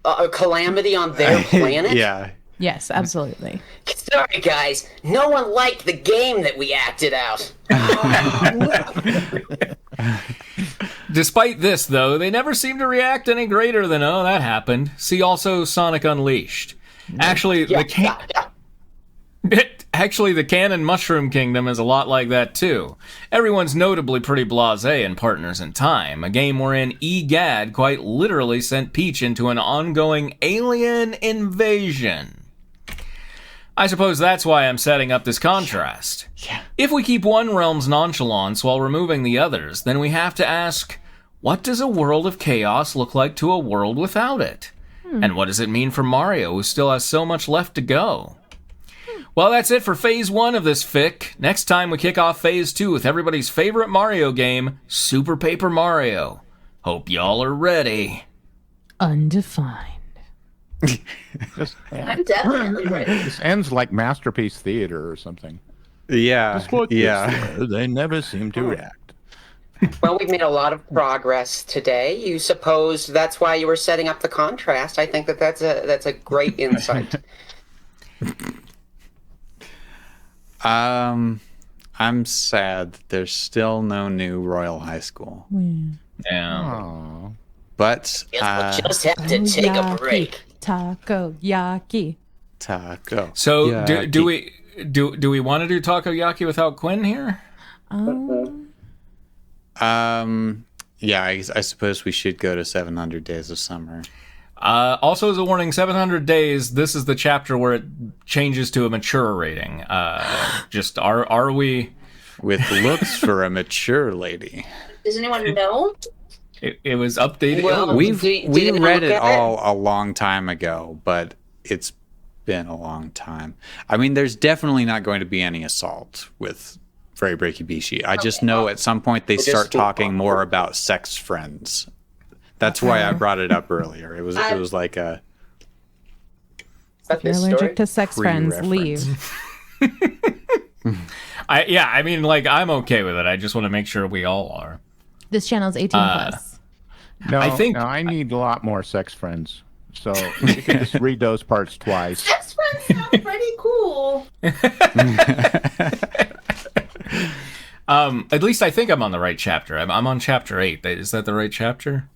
a calamity on their planet? Yeah. Yes, absolutely. Sorry, guys. No one liked the game that we acted out. Despite this, though, they never seem to react any greater than, oh, that happened. See also Sonic Unleashed. Actually, Actually, the canon Mushroom Kingdom is a lot like that, too. Everyone's notably pretty blasé in Partners in Time, a game wherein EGAD quite literally sent Peach into an ongoing alien invasion. I suppose that's why I'm setting up this contrast. If we keep one realm's nonchalance while removing the others, then we have to ask, what does a world of chaos look like to a world without it? And what does it mean for Mario, who still has so much left to go? Well, that's it for Phase 1 of this fic. Next time we kick off Phase 2 with everybody's favorite Mario game, Super Paper Mario. Hope y'all are ready. Undefined. I'm definitely ready. This ends like Masterpiece Theater or something. Yeah. Yeah. They never seem to react. Well, we've made a lot of progress today. You suppose that's why you were setting up the contrast. I think that's a great insight. I'm sad that there's still no new Royal High School. Yeah. Oh. But Guess we'll just have to take a break. Takoyaki. taco. So do we want to do takoyaki without Quinn here? Yeah, I suppose we should go to 700 Days of Summer. Also, as a warning, 700 Days, this is the chapter where it changes to a mature rating. Just, are we... With looks for a mature lady. Does anyone know? It was updated. Well, We did read look it at all a long time ago, but it's been a long time. I mean, there's definitely not going to be any assault with VeryBreakyBishi. I just know at some point they start talking more about sex friends. That's why I brought it up earlier. It was like a If you're allergic to sex friends, pre-reference. leave. I mean, like, I'm okay with it. I just want to make sure we all are. This channel's 18 plus. No, I I need a lot more sex friends. So you can just read those parts twice. Sex friends sound pretty cool. At least I think I'm on the right chapter. I'm on chapter 8. Is that the right chapter?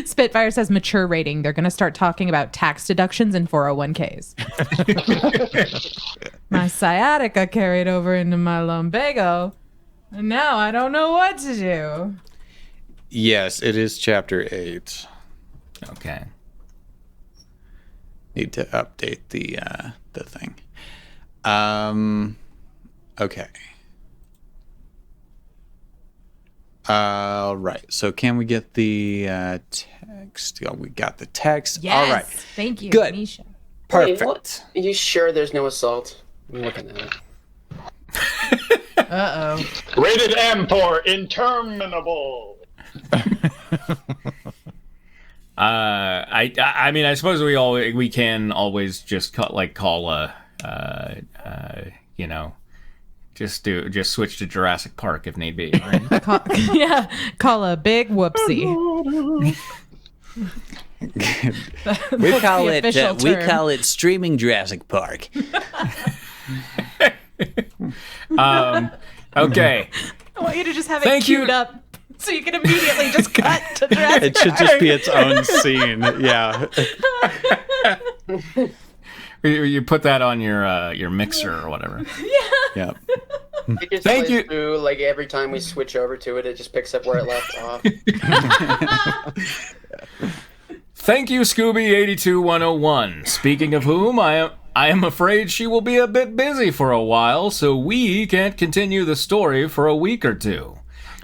Spitfire says mature rating. They're going to start talking about tax deductions and 401ks. My sciatica carried over into my lumbago, and now I don't know what to do. Yes, it is chapter 8. Okay. Need to update the thing. Okay. All right. So can we get the text? Oh, we got the text. Yes. All right. Thank you, Good. Nisha. Perfect. Wait, what? Are you sure there's no assault? I'm looking at it. Uh-oh. Rated M for interminable. I mean, I suppose we can always just call you know, just switch to Jurassic Park if need be. Right? Call a big whoopsie. We call it term. streaming Jurassic Park. Okay. I want you to just have Thank it queued you. up so you can immediately just cut to Jurassic It should just be its own scene. Yeah. You put that on your mixer or whatever. Yeah. It just Thank plays you. through, like every time we switch over to it, it just picks up where it left off. Thank you, Scooby82101. Speaking of whom, I am afraid she will be a bit busy for a while, so we can't continue the story for a week or two.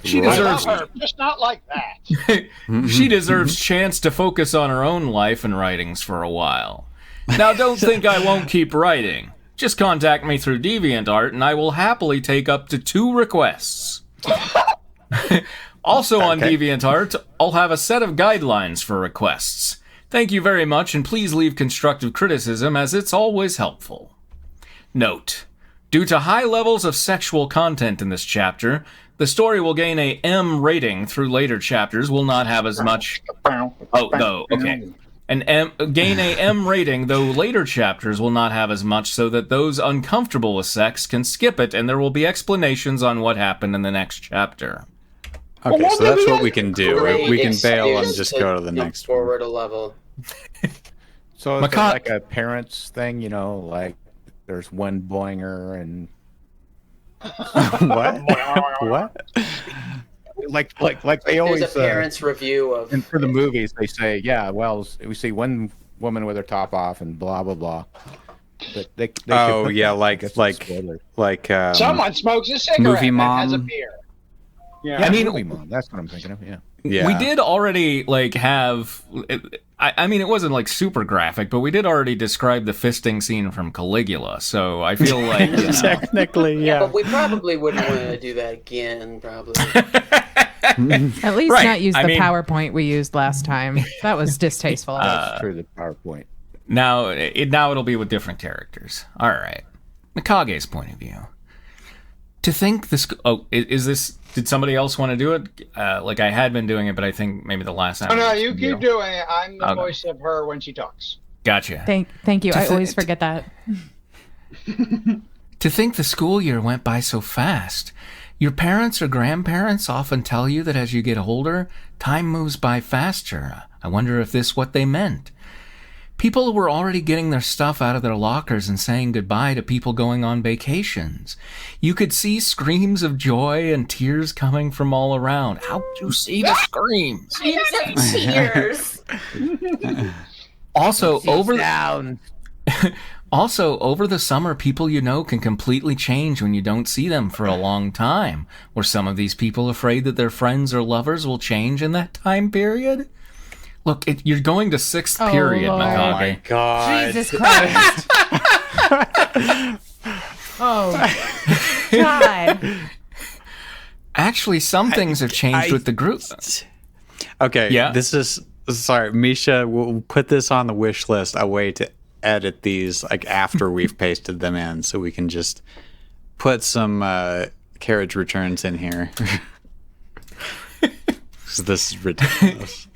She I deserves love her, just not like that. she deserves chance to focus on her own life and writings for a while. Now, don't think I won't keep writing. Just contact me through DeviantArt, and I will happily take up to 2 requests. Also on DeviantArt, I'll have a set of guidelines for requests. Thank you very much, and please leave constructive criticism, as it's always helpful. Note: due to high levels of sexual content in this chapter, the story will gain a M rating through later chapters. Will not have as much. Oh, no, okay. Gain a M rating, though later chapters will not have as much, so that those uncomfortable with sex can skip it, and there will be explanations on what happened in the next chapter. Okay, so that's what we can do. We can bail and Excuse just go to the jump next one. forward a level. So it's Maca- like a parents thing, you know, like there's one boinger and What? What? like they always There's a parent's review of. and for the movies they say, yeah, well, we see one woman with her top off and blah blah blah. But they Oh, should put yeah, that, I guess, like spoiler. Someone smokes a cigarette Movie and has a Mom. beer. Yeah, I mean- movie mom. That's what I'm thinking of. Yeah. Yeah. We did already have. I mean, it wasn't like super graphic, but we did already describe the fisting scene from Caligula. So I feel like you know. Technically, Yeah, yeah. but we probably wouldn't want to do that again, probably. At least Right, not use I the mean- PowerPoint we used last time. That was distasteful. That's true. The PowerPoint. now it'll be with different characters. All right, Mikage's point of view. To think this. Oh, is this? Did somebody else want to do it? Like I had been doing it, but I think maybe the last time. Oh, no, was you keep doing it. I'm the Okay. voice of her when she talks. Gotcha. Thank you. I To always thi- forget that. To think the school year went by so fast. Your parents or grandparents often tell you that as you get older, time moves by faster. I wonder if this is what they meant. People were already getting their stuff out of their lockers and saying goodbye to people going on vacations. You could see screams of joy and tears coming from all around. How could you see the screams? Cheers. Also, over Down. Also, over the summer, people you know can completely change when you don't see them for a long time. Were some of these people afraid that their friends or lovers will change in that time period? Look, you're going to 6th Oh, period, Lord. Mikage. God. Jesus Christ. Oh, God. Actually, some things have changed with the group. Okay, Yeah? this is sorry, Misha. We'll put this on the wish list. A way to edit these like after we've pasted them in, so we can just put some carriage returns in here. 'Cause this is ridiculous.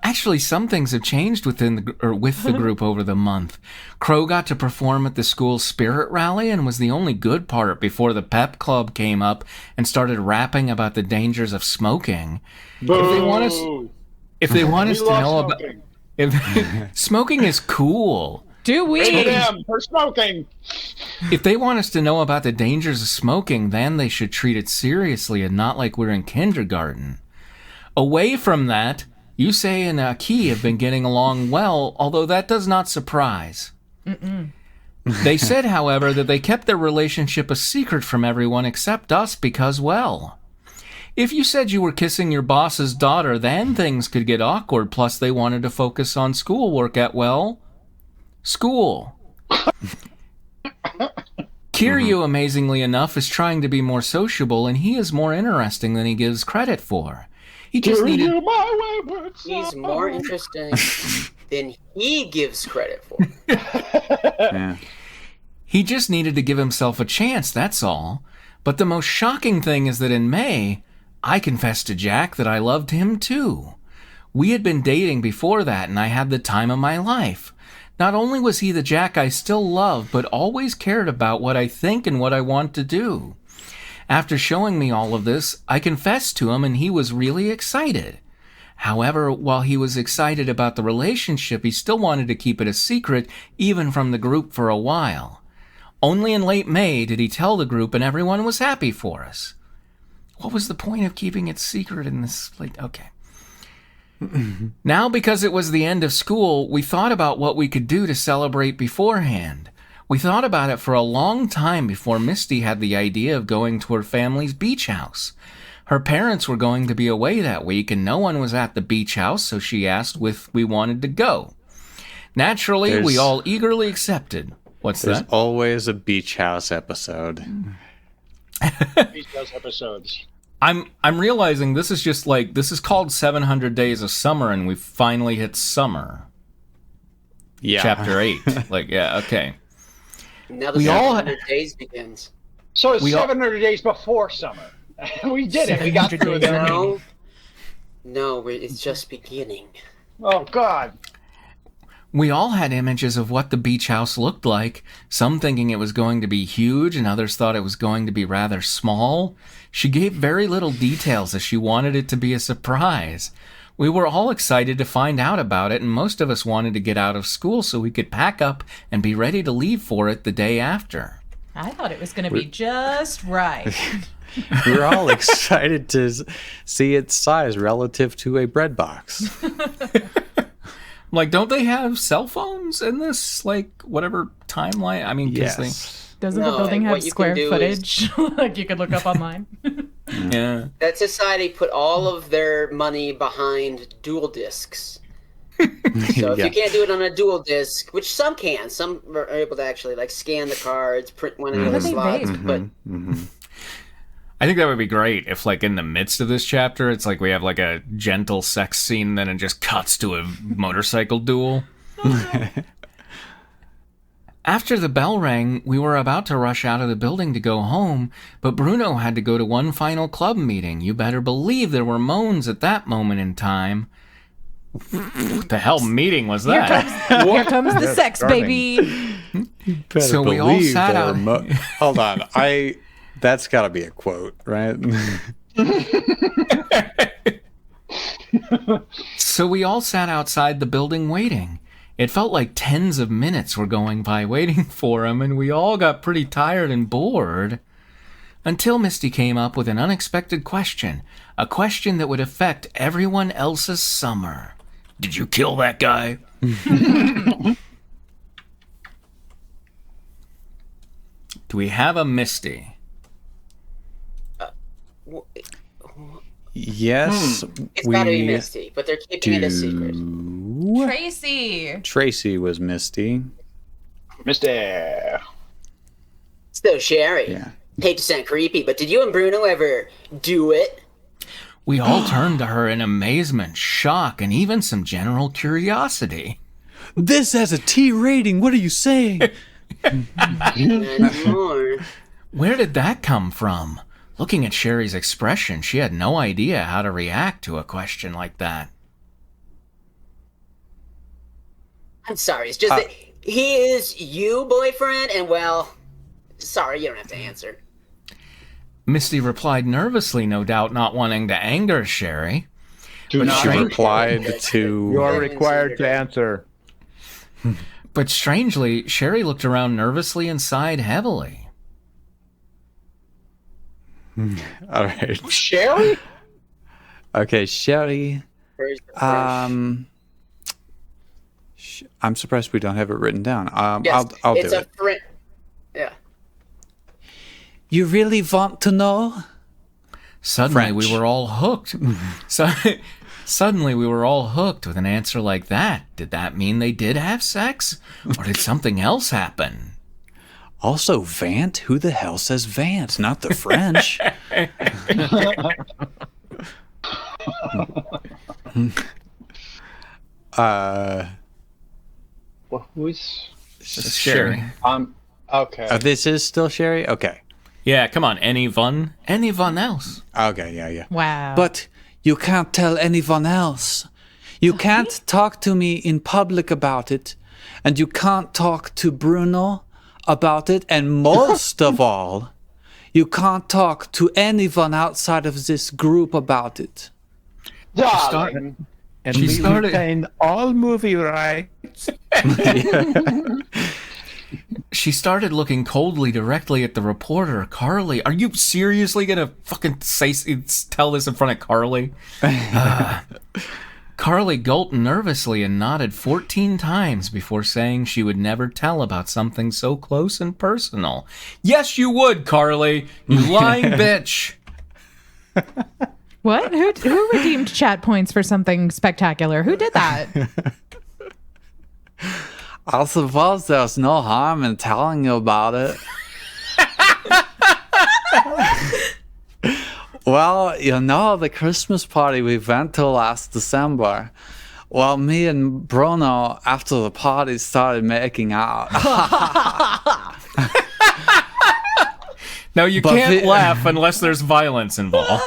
Actually, some things have changed with the group over the month. Crow got to perform at the school's spirit rally and was the only good part before the pep club came up and started rapping about the dangers of smoking. If they want us to know about, smoking is cool. Do we? Him for smoking. If they want us to know about the dangers of smoking, then they should treat it seriously and not like we're in kindergarten. Away from that, Yusei and Aki have been getting along well, although that does not surprise. They said, however, that they kept their relationship a secret from everyone except us because, well, if you said you were kissing your boss's daughter, then things could get awkward, plus they wanted to focus on schoolwork at, well, school. Kiryu, amazingly enough, is trying to be more sociable, and he is more interesting than he gives credit for. He just needed. my wayward son. He's more interesting than he gives credit for. Yeah. He just needed to give himself a chance, that's all. But the most shocking thing is that in May, I confessed to Jack that I loved him too. We had been dating before that, and I had the time of my life. Not only was he the Jack I still love, but always cared about what I think and what I want to do. After showing me all of this, I confessed to him, and he was really excited. However, while he was excited about the relationship, he still wanted to keep it a secret, even from the group for a while. Only in late May did he tell the group, and everyone was happy for us. What was the point of keeping it secret in this? Okay. Now, because it was the end of school, we thought about what we could do to celebrate beforehand. We thought about it for a long time before Misty had the idea of going to her family's beach house. Her parents were going to be away that week, and no one was at the beach house, so she asked if we wanted to go. Naturally, we all eagerly accepted. What's There's that? always a beach house episode. These those episodes. I'm realizing this is just like, this is called 700 Days of Summer, and we've finally hit summer. Yeah. Chapter 8. Okay. Now the We all- 700 days begins. So it's We all- 700 days before summer. We did it. We got 700 through days. there. No, it's just beginning. Oh, God. We all had images of what the beach house looked like, some thinking it was going to be huge and others thought it was going to be rather small. She gave very little details as she wanted it to be a surprise. We were all excited to find out about it, and most of us wanted to get out of school so we could pack up and be ready to leave for it the day after. I thought it was going to be just right. We were all excited to see its size relative to a bread box. Like, don't they have cell phones in this, like, whatever timeline? I mean, 'cause Yes. Doesn't No, the building what have you can square do footage? Like you could look up online. yeah. That society put all of their money behind dual discs. So if Yeah. you can't do it on a dual disc, which some can, some are able to actually like scan the cards, print one of the they slots, vape? but I think that would be great if, like, in the midst of this chapter, it's like we have, like, a gentle sex scene, then it just cuts to a motorcycle duel. After the bell rang, we were about to rush out of the building to go home, but Bruno had to go to one final club meeting. You better believe there were moans at that moment in time. What the hell meeting was that? Here comes the sex, starting. baby. Better So we all believe sat there out- were hold on. That's got to be a quote, right? So we all sat outside the building waiting. It felt like tens of minutes were going by waiting for him, and we all got pretty tired and bored. Until Misty came up with an unexpected question. A question that would affect everyone else's summer. Did you kill that guy? Do we have a Misty? Yes, it's gotta be Misty, but they're keeping it a secret. Tracy. Tracy was Misty. Mr. So, Sherry, Yeah. hate to sound creepy, but did you and Bruno ever do it? We all turned to her in amazement, shock, and even some general curiosity. This has a T rating. What are you saying? And more. Where did that come from? Looking at Sherry's expression, she had no idea how to react to a question like that. I'm sorry, it's just that he is you, boyfriend, and well, sorry, you don't have to answer. Misty replied nervously, no doubt not wanting to anger Sherry. Do not She drink. replied to. You are required to answer. But strangely, Sherry looked around nervously and sighed heavily. All right. Sherry? Okay, Sherry. Where's the French? I'm surprised we don't have it written down. Yes, I'll it's do a it. French. Yeah. You really want to know? Suddenly, French. we were all hooked. Suddenly, we were all hooked with an answer like that. Did that mean they did have sex? Or did something else happen? Also, Vant? Who the hell says Vant? Not the French. Well, who's Sherry. okay. This is still Sherry? Okay. Yeah, come on. Anyone else? Okay, yeah. Wow. But you can't tell anyone else. You can't talk to me in public about it. And you can't talk to Bruno about it. And most of all, you can't talk to anyone outside of this group about it. Darling. And She we started- retain all movie rights. She started looking coldly directly at the reporter, Carly. Are you seriously gonna fucking tell this in front of Carly? Carly gulped nervously and nodded 14 times before saying she would never tell about something so close and personal. Yes, you would, Carly. You lying bitch. What? Who redeemed chat points for something spectacular? Who did that? I suppose there's no harm in telling you about it. Well, you know, the Christmas party we went to last December. Well, me and Bruno, after the party, started making out. Now, you But can't the- laugh unless there's violence involved.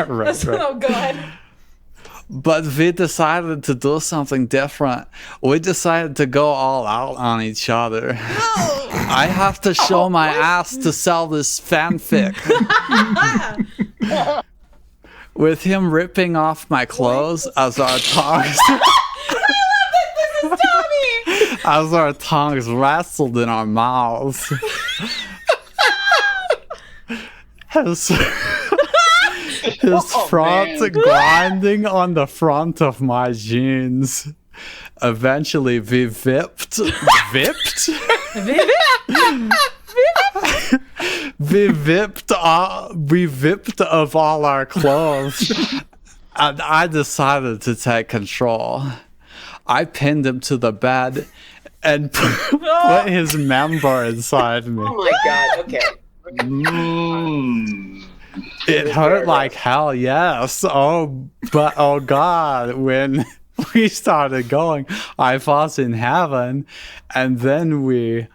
right. Oh god. But we decided to do something different. We decided to go all out on each other. I have to show my ass to sell this fanfic. With him ripping off my clothes as our tongues as our tongues wrestled in our mouths. His front grinding on the front of my jeans. Eventually, we vipped. Vipped? We vipped of all our clothes. And I decided to take control. I pinned him to the bed and put his member inside me. Oh my god, okay. It hurt like hell, yes. But oh god, when we started going, I was in heaven, and then we.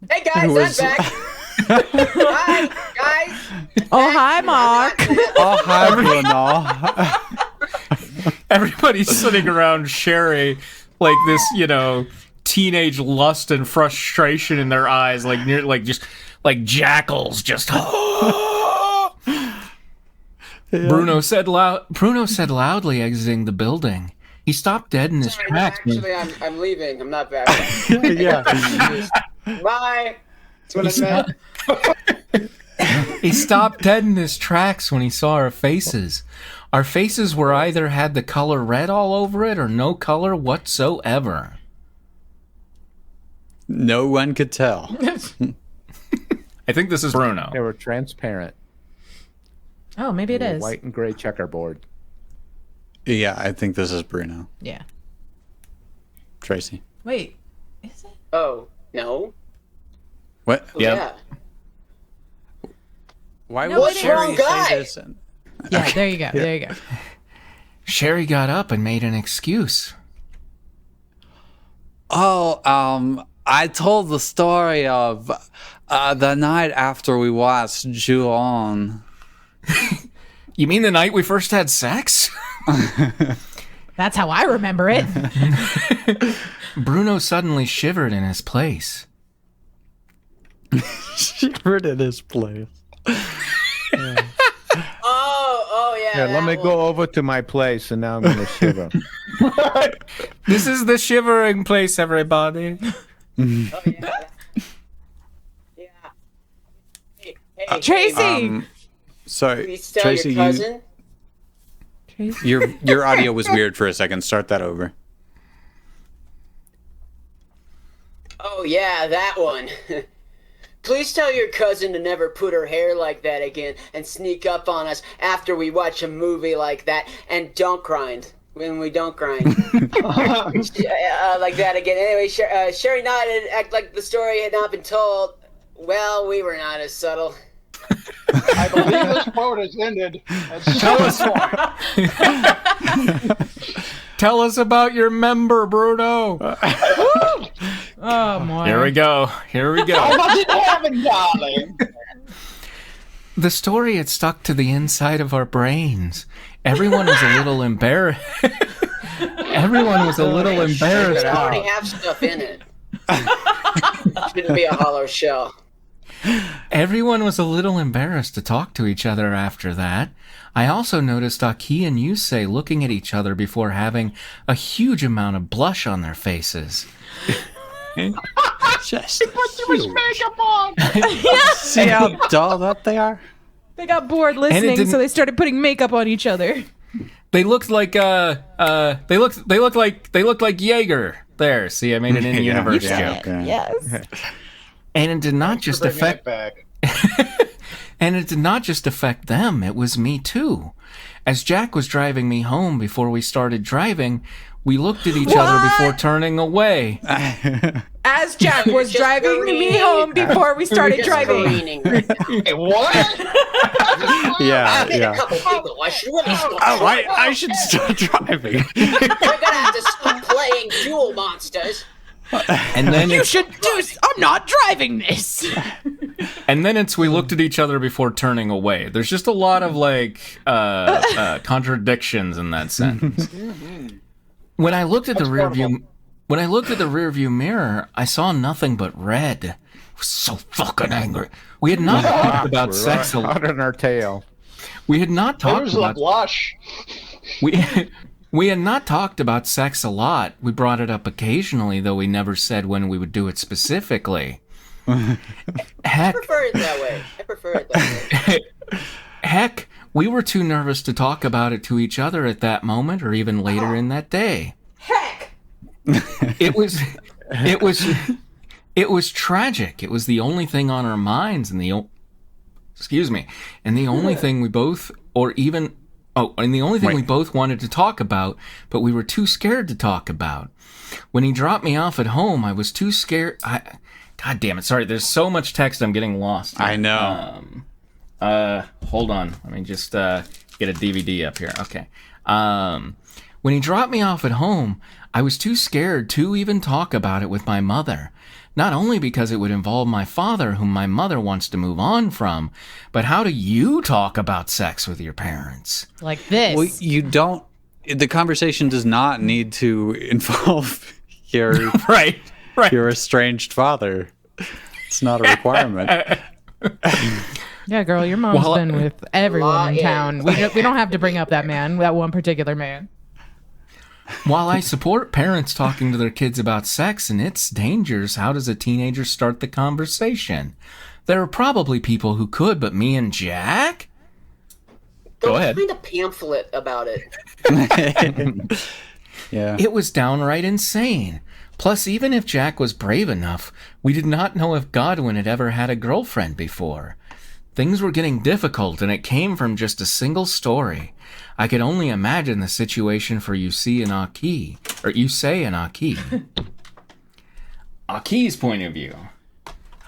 Hey guys, I'm back. Hi, guys. Oh, hi, Mark. Oh hi, Bruno. Everybody's sitting around Sherry like this, teenage lust and frustration in their eyes, like jackals, just. Bruno said loudly, exiting the building. He stopped dead in his tracks. Actually, I'm leaving. I'm not back. Yeah. Bye. That's what I meant. He stopped dead in his tracks when he saw our faces. Our faces were either had the color red all over it or no color whatsoever. No one could tell. I think this is Bruno. They were transparent. Oh, maybe it is. White and gray checkerboard. Yeah, I think this is Bruno. Yeah. Tracy. Wait. Is it? Oh, no. What? Oh, Yeah. yeah. Why No, would it Sherry is. Wrong guy. say this? Yeah, there you go. There you go. Sherry got up and made an excuse. Oh, I told the story of the night after we watched Ju-on. You mean the night we first had sex? That's how I remember it. Bruno suddenly shivered in his place. Shivered in his place. Oh, yeah. Yeah, let that me one. go over to my place, and now I'm going to shiver. This is the shivering place, everybody. Oh, yeah. Yeah. Hey, Tracy. Sorry, please tell Tracy, your cousin. your audio was weird for a second. Start that over. Oh, yeah, that one. Please tell your cousin to never put her hair like that again and sneak up on us after we watch a movie like that. And don't grind when we don't grind. Like that again. Anyway, Sherry nodded, act like the story had not been told. Well, we were not as subtle. I believe this quote has ended. Tell us about your member, Bruno. Oh, my. Here we go. How much it happen, darling? The story had stuck to the inside of our brains. Everyone was a little embarrassed. Everyone was a little embarrassed. It already have stuff in it. Shouldn't be a hollow shell. Everyone was a little embarrassed to talk to each other after that. I also noticed Aki and Yusei looking at each other before having a huge amount of blush on their faces. Just Put too much makeup on. see how dolled up they are. They got bored listening, didn't- so they started putting makeup on each other. They looked like they looked like Jaeger. There, see, I made an in-universe joke. Yes. And it did not just Bringing affect it back. And it did not just affect them, it was me too. As Jack was driving me home before we started driving, we looked at each other before turning away. As Jack was Just driving me careening. home before we started Just driving. careening right now. Hey, what? Yeah, I hit a yeah. couple people. I should really stop. Oh, I should start driving. We're gonna have to stop playing Duel Monsters. And then You should do. I'm not driving this. we looked at each other before turning away. There's just a lot of contradictions in that sentence. When I looked at the rear view mirror, I saw nothing but red. I was so fucking angry. We had not talked about sex a lot. Hot on our tail. We had not talked There's a about blush. we had not talked about sex a lot. We brought it up occasionally, though we never said when we would do it specifically. I Heck, prefer it that way. Heck, we were too nervous to talk about it to each other at that moment or even later in that day. Heck. It was tragic. It was the only thing on our minds and the only thing we both we both wanted to talk about, but we were too scared to talk about. When he dropped me off at home, I was too scared. God damn it. Sorry, there's so much text I'm getting lost. I know. Hold on. Let me just get a DVD up here. Okay. When he dropped me off at home, I was too scared to even talk about it with my mother. Not only because it would involve my father, whom my mother wants to move on from, but how do you talk about sex with your parents? Like this. Well, you don't. The conversation does not need to involve your Right. your estranged father. It's not a requirement. Yeah, girl, your mom's Well, been with everyone in yeah. town. We don't have to bring up that man, that one particular man. While I support parents talking to their kids about sex and its dangers, how does a teenager start the conversation? There are probably people who could, but me and Jack? Go ahead. Find a pamphlet about it. Yeah. It was downright insane. Plus, even if Jack was brave enough, we did not know if Godwin had ever had a girlfriend before. Things were getting difficult, and it came from just a single story. I could only imagine the situation for Yusei and Aki. Aki's point of view.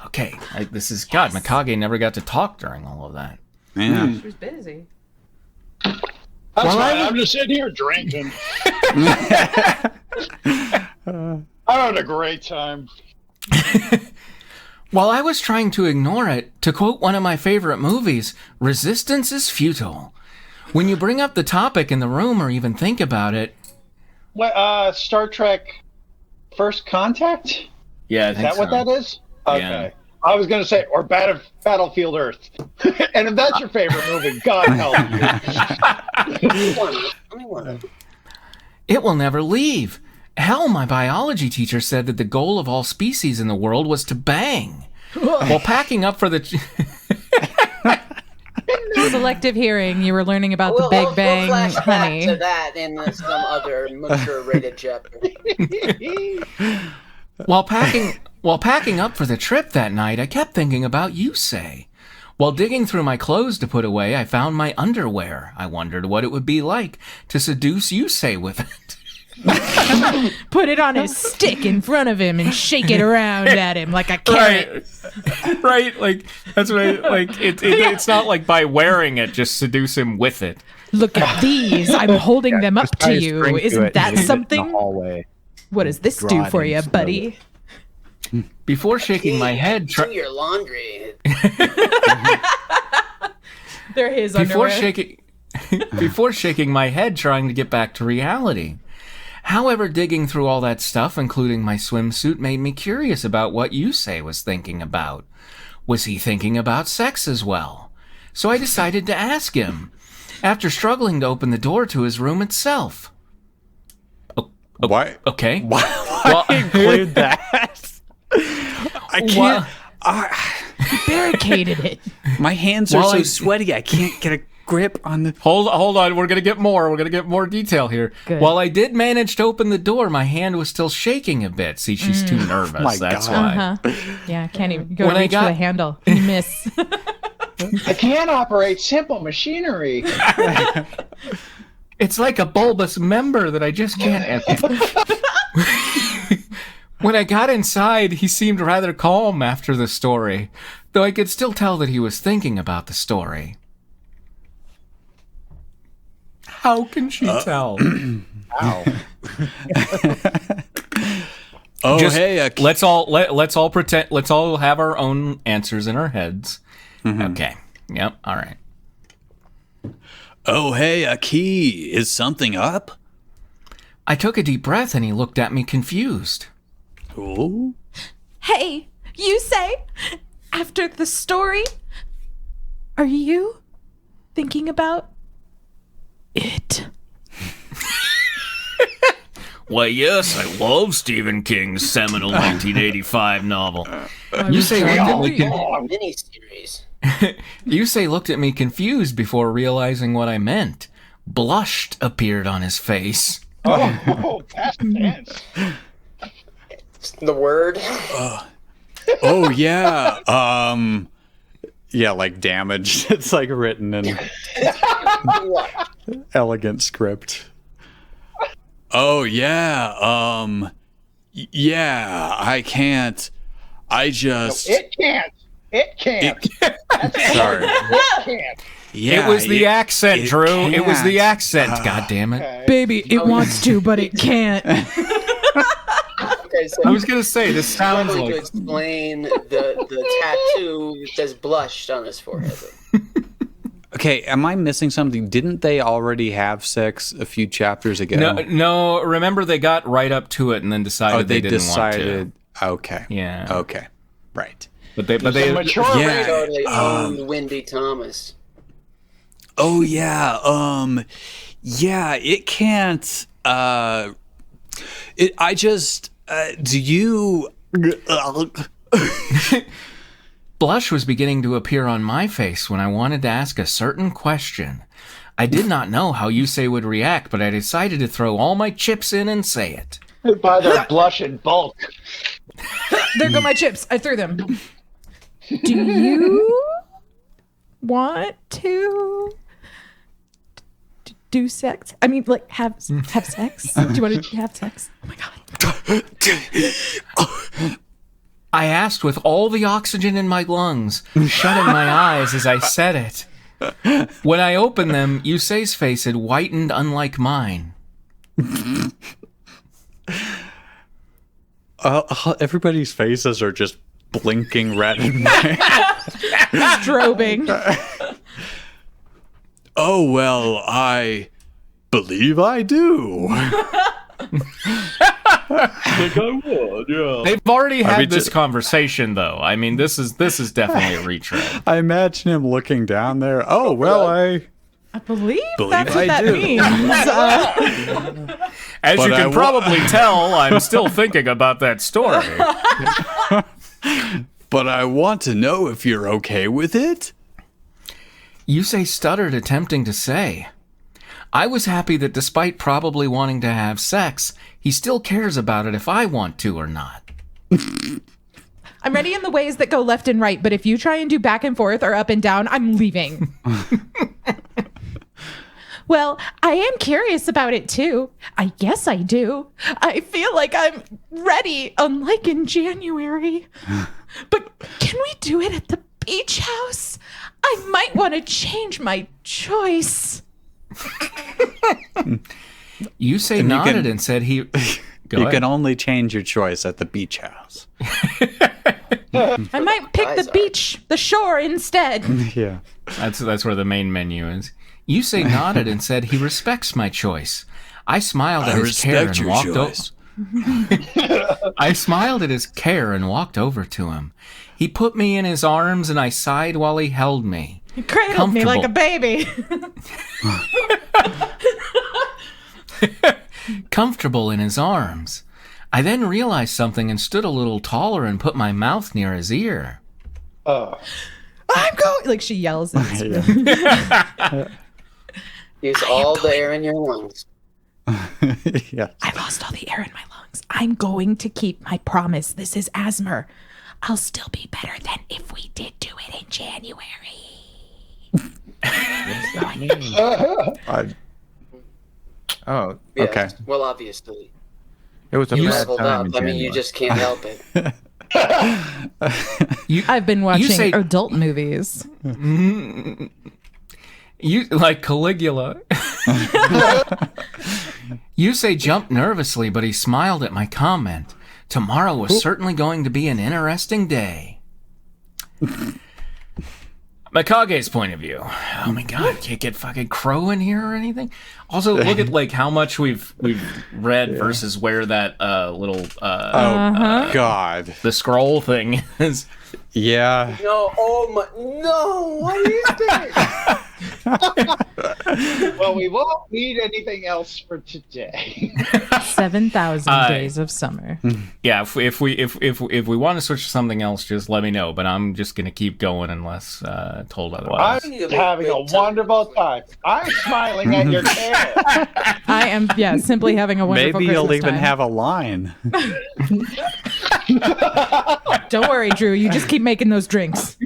Okay, this is... God, Mikage never got to talk during all of that. Yeah. She was busy. That's fine. I'm just sitting here drinking. I had a great time. While I was trying to ignore it, to quote one of my favorite movies, resistance is futile. When you bring up the topic in the room or even think about it... What, Star Trek First Contact? Yeah, I Is think that what that is? Okay. Yeah. I was going to say, or Battlefield Earth. And if that's your favorite movie, God help you. Let me wonder. It will never leave. Hell, my biology teacher said that the goal of all species in the world was to bang. While packing up for the... Selective hearing. You were learning about We'll the Big Bang, flash back honey. to that in some other mature rated chapter. While packing up for the trip that night, I kept thinking about Yusei. While digging through my clothes to put away, I found my underwear. I wondered what it would be like to seduce Yusei with it. Put it on his stick in front of him and shake it around at him like a carrot. Right, like that's what it's not like by wearing it, just seduce him with it. Look at these. I'm holding them up Tie to a you. string to Isn't it and that leave it in the something? hallway. What does this Draw do it for in you, slowly. buddy? Before shaking my head, Do your laundry. They're his before underwear. before shaking my head, trying to get back to reality. However, digging through all that stuff, including my swimsuit, made me curious about what Yusei was thinking about. Was he thinking about sex as well? So I decided to ask him, after struggling to open the door to his room itself. Why? Okay. Why include that? I can't. He barricaded it. My hands are Well, so I- sweaty. I can't get a grip on the. Hold on. We're gonna get more. We're gonna get more detail here. Good. While I did manage to open the door, my hand was still shaking a bit. See, she's too nervous. My That's God. why. Yeah, I can't even go When I reach for got- the handle. You miss. I can't operate simple machinery. It's like a bulbous member that I just can't. When I got inside, he seemed rather calm after the story, though I could still tell that he was thinking about the story. How can she tell? Wow. Oh, Just- hey, let's all pretend. Let's all have our own answers in our heads. Okay. Yep. All right. Oh, hey, a key. Is something up? I took a deep breath and he looked at me confused. Oh? Hey, you say, after the story, are you thinking about it? Why, yes, I love Stephen King's seminal 1985 novel. Yusei Miniseries. Yusei looked at me confused before realizing what I meant. Blushed appeared on his face. Oh, past tense. The word. oh yeah. Yeah, like damaged. It's like written in elegant script. Oh yeah. Yeah, I can't. I just. It can't. It can't. Sorry. It can't. Yeah, It was the accent, it Drew. It was the can't. accent. God damn it. Okay. Baby, it wants to, but it can't. Okay, so I was gonna say this sounds probably to like explain the tattoo that says blushed on his forehead. Okay, am I missing something? Didn't they already have sex a few chapters ago? no. Remember, they got right up to it and then decided Oh, they didn't decided. Okay. want to. Yeah. Okay. Right. But they It's a mature Yeah. rating. Totally owned Wendy Thomas. Oh yeah. Yeah, it can't I just do you Blush was beginning to appear on my face when I wanted to ask a certain question. I did not know how Yusei would react, but I decided to throw all my chips in and say it. By their blush in bulk. There go my chips. I threw them. Do you want to do sex? I mean, like, have sex? Do you want to have sex? Oh my god. I asked with all the oxygen in my lungs, shutting my eyes as I said it. When I opened them, Yusei's face had whitened unlike mine. everybody's faces are just blinking red and Strobing. Oh well, I believe I do. They've already had mean, this conversation, though. I mean, this is definitely a retread. I imagine him looking down there. Oh well, I Believe Believe that's I what that do. means. As But you I can wa- probably tell, I'm still thinking about that story. but I want to know if you're okay with it. Yusei stuttered, attempting to say. I was happy that despite probably wanting to have sex, he still cares about it if I want to or not. I'm ready in the ways that go left and right, but if you try and do back and forth or up and down, I'm leaving. Well, I am curious about it too. I guess I do. I feel like I'm ready, unlike in January. But can we do it at the beach house? I might want to change my choice. Yusei nodded and said he... Go You ahead. can only change your choice at the beach house. I might pick the beach, the shore instead. Yeah. That's where the main menu is. Yusei nodded and said he respects my choice. I smiled at his care and walked over. I smiled at his care and walked over to him. He put me in his arms and I sighed while he held me. He cradled me like a baby. Comfortable in his arms. I then realized something and stood a little taller and put my mouth near his ear. I'm going. Like she yells at his Use all the air in your lungs. Yeah. I lost all the air in my lungs. I'm going to keep my promise. This is Asmer. I'll still be better than if we did do it in January. Oh, Yeah, Okay. Well, obviously. it was a You bad leveled time. up. in I mean, you January. just can't help it. I've been watching say- adult movies. You like Caligula. Yusei jumped nervously, but he smiled at my comment. Tomorrow was certainly going to be an interesting day. Mikage's point of view. Oh my god, can't get fucking Crow in here or anything. Also, look at like how much we've read versus where that little God. the scroll thing is. Yeah. No, oh my, no, what is this? Well, we won't need anything else for today. 7,000 days of summer. Yeah, if we want to switch to something else, just let me know. But I'm just gonna keep going unless told otherwise. I'm having a wonderful time. I'm smiling at your chair. I am, simply having a wonderful Maybe you'll Christmas even time. have a line. Don't worry, Drew. You just keep making those drinks.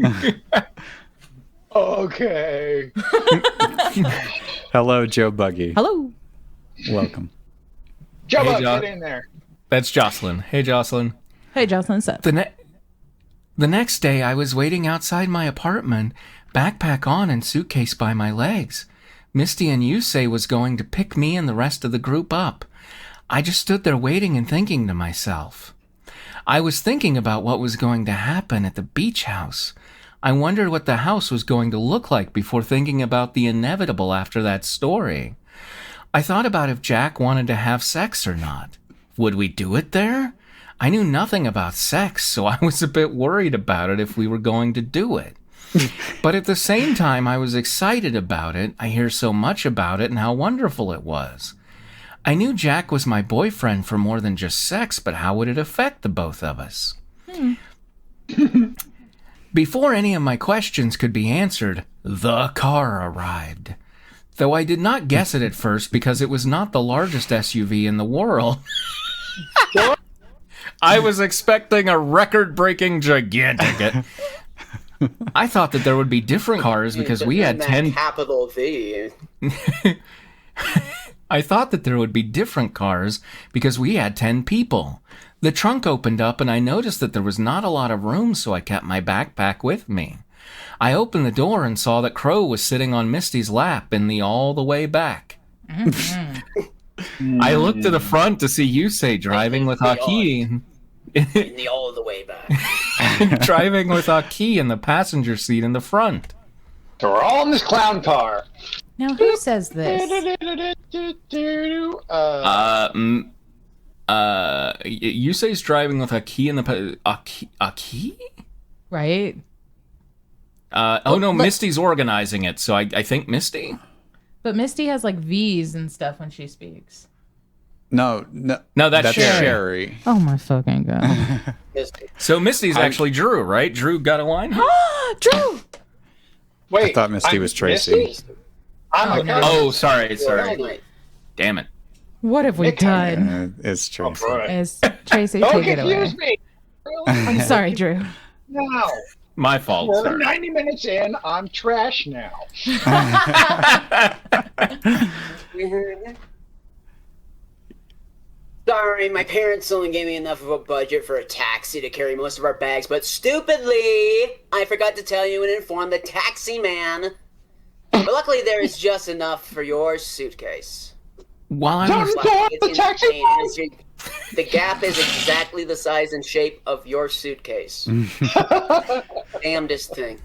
Okay. Hello, Joe Buggy. Hello. Welcome. Joe, Hey, John. get in there. That's Jocelyn. Hey, Jocelyn. Hey, Jocelyn. Sup? The next day, I was waiting outside my apartment, backpack on and suitcase by my legs. Misty and Yusei was going to pick me and the rest of the group up. I just stood there waiting and thinking to myself. I was thinking about what was going to happen at the beach house. I wondered what the house was going to look like before thinking about the inevitable after that story. I thought about if Jack wanted to have sex or not. Would we do it there? I knew nothing about sex, so I was a bit worried about it if we were going to do it. But at the same time, I was excited about it. I hear so much about it and how wonderful it was. I knew Jack was my boyfriend for more than just sex, but how would it affect the both of us? Before any of my questions could be answered, the car arrived. Though I did not guess it at first because it was not the largest SUV in the world. I was expecting a rerecord-breaking gigantic. I thought that there would be different cars because we had 10... Capital V. I thought that there would be different cars because we had 10 people. The trunk opened up and I noticed that there was not a lot of room, so I kept my backpack with me. I opened the door and saw that Crow was sitting on Misty's lap in the all the way back. I looked to the front to see Yusei driving with Aki. In the all the way back. Driving with Aki in the passenger seat in the front. So we're all in this clown car. Now, who says this? Yusei's driving with Aki in the Aki? Right? Oh no, Misty's organizing it, so I think Misty. But Misty has like V's and stuff when she speaks. No, that's Sherry. Sherry. Oh my fucking god. So Misty's actually Drew, right? Drew got a line. Drew! Wait, I thought Misty I'm was Tracy. Misty? I'm a Oh, sorry. Right. Damn it. What have we done? It's Tracy. Right. Is Tracy, Don't take it away. confuse me. I'm sorry, Drew. No. My fault, We're sir. 90 minutes in. I'm trash now. Sorry, my parents only gave me enough of a budget for a taxi to carry most of our bags, but stupidly, I forgot to tell you and inform the taxi man. But luckily, there is just enough for your suitcase. While I was The taxi man! The gap is exactly the size and shape of your suitcase. Damnedest thing.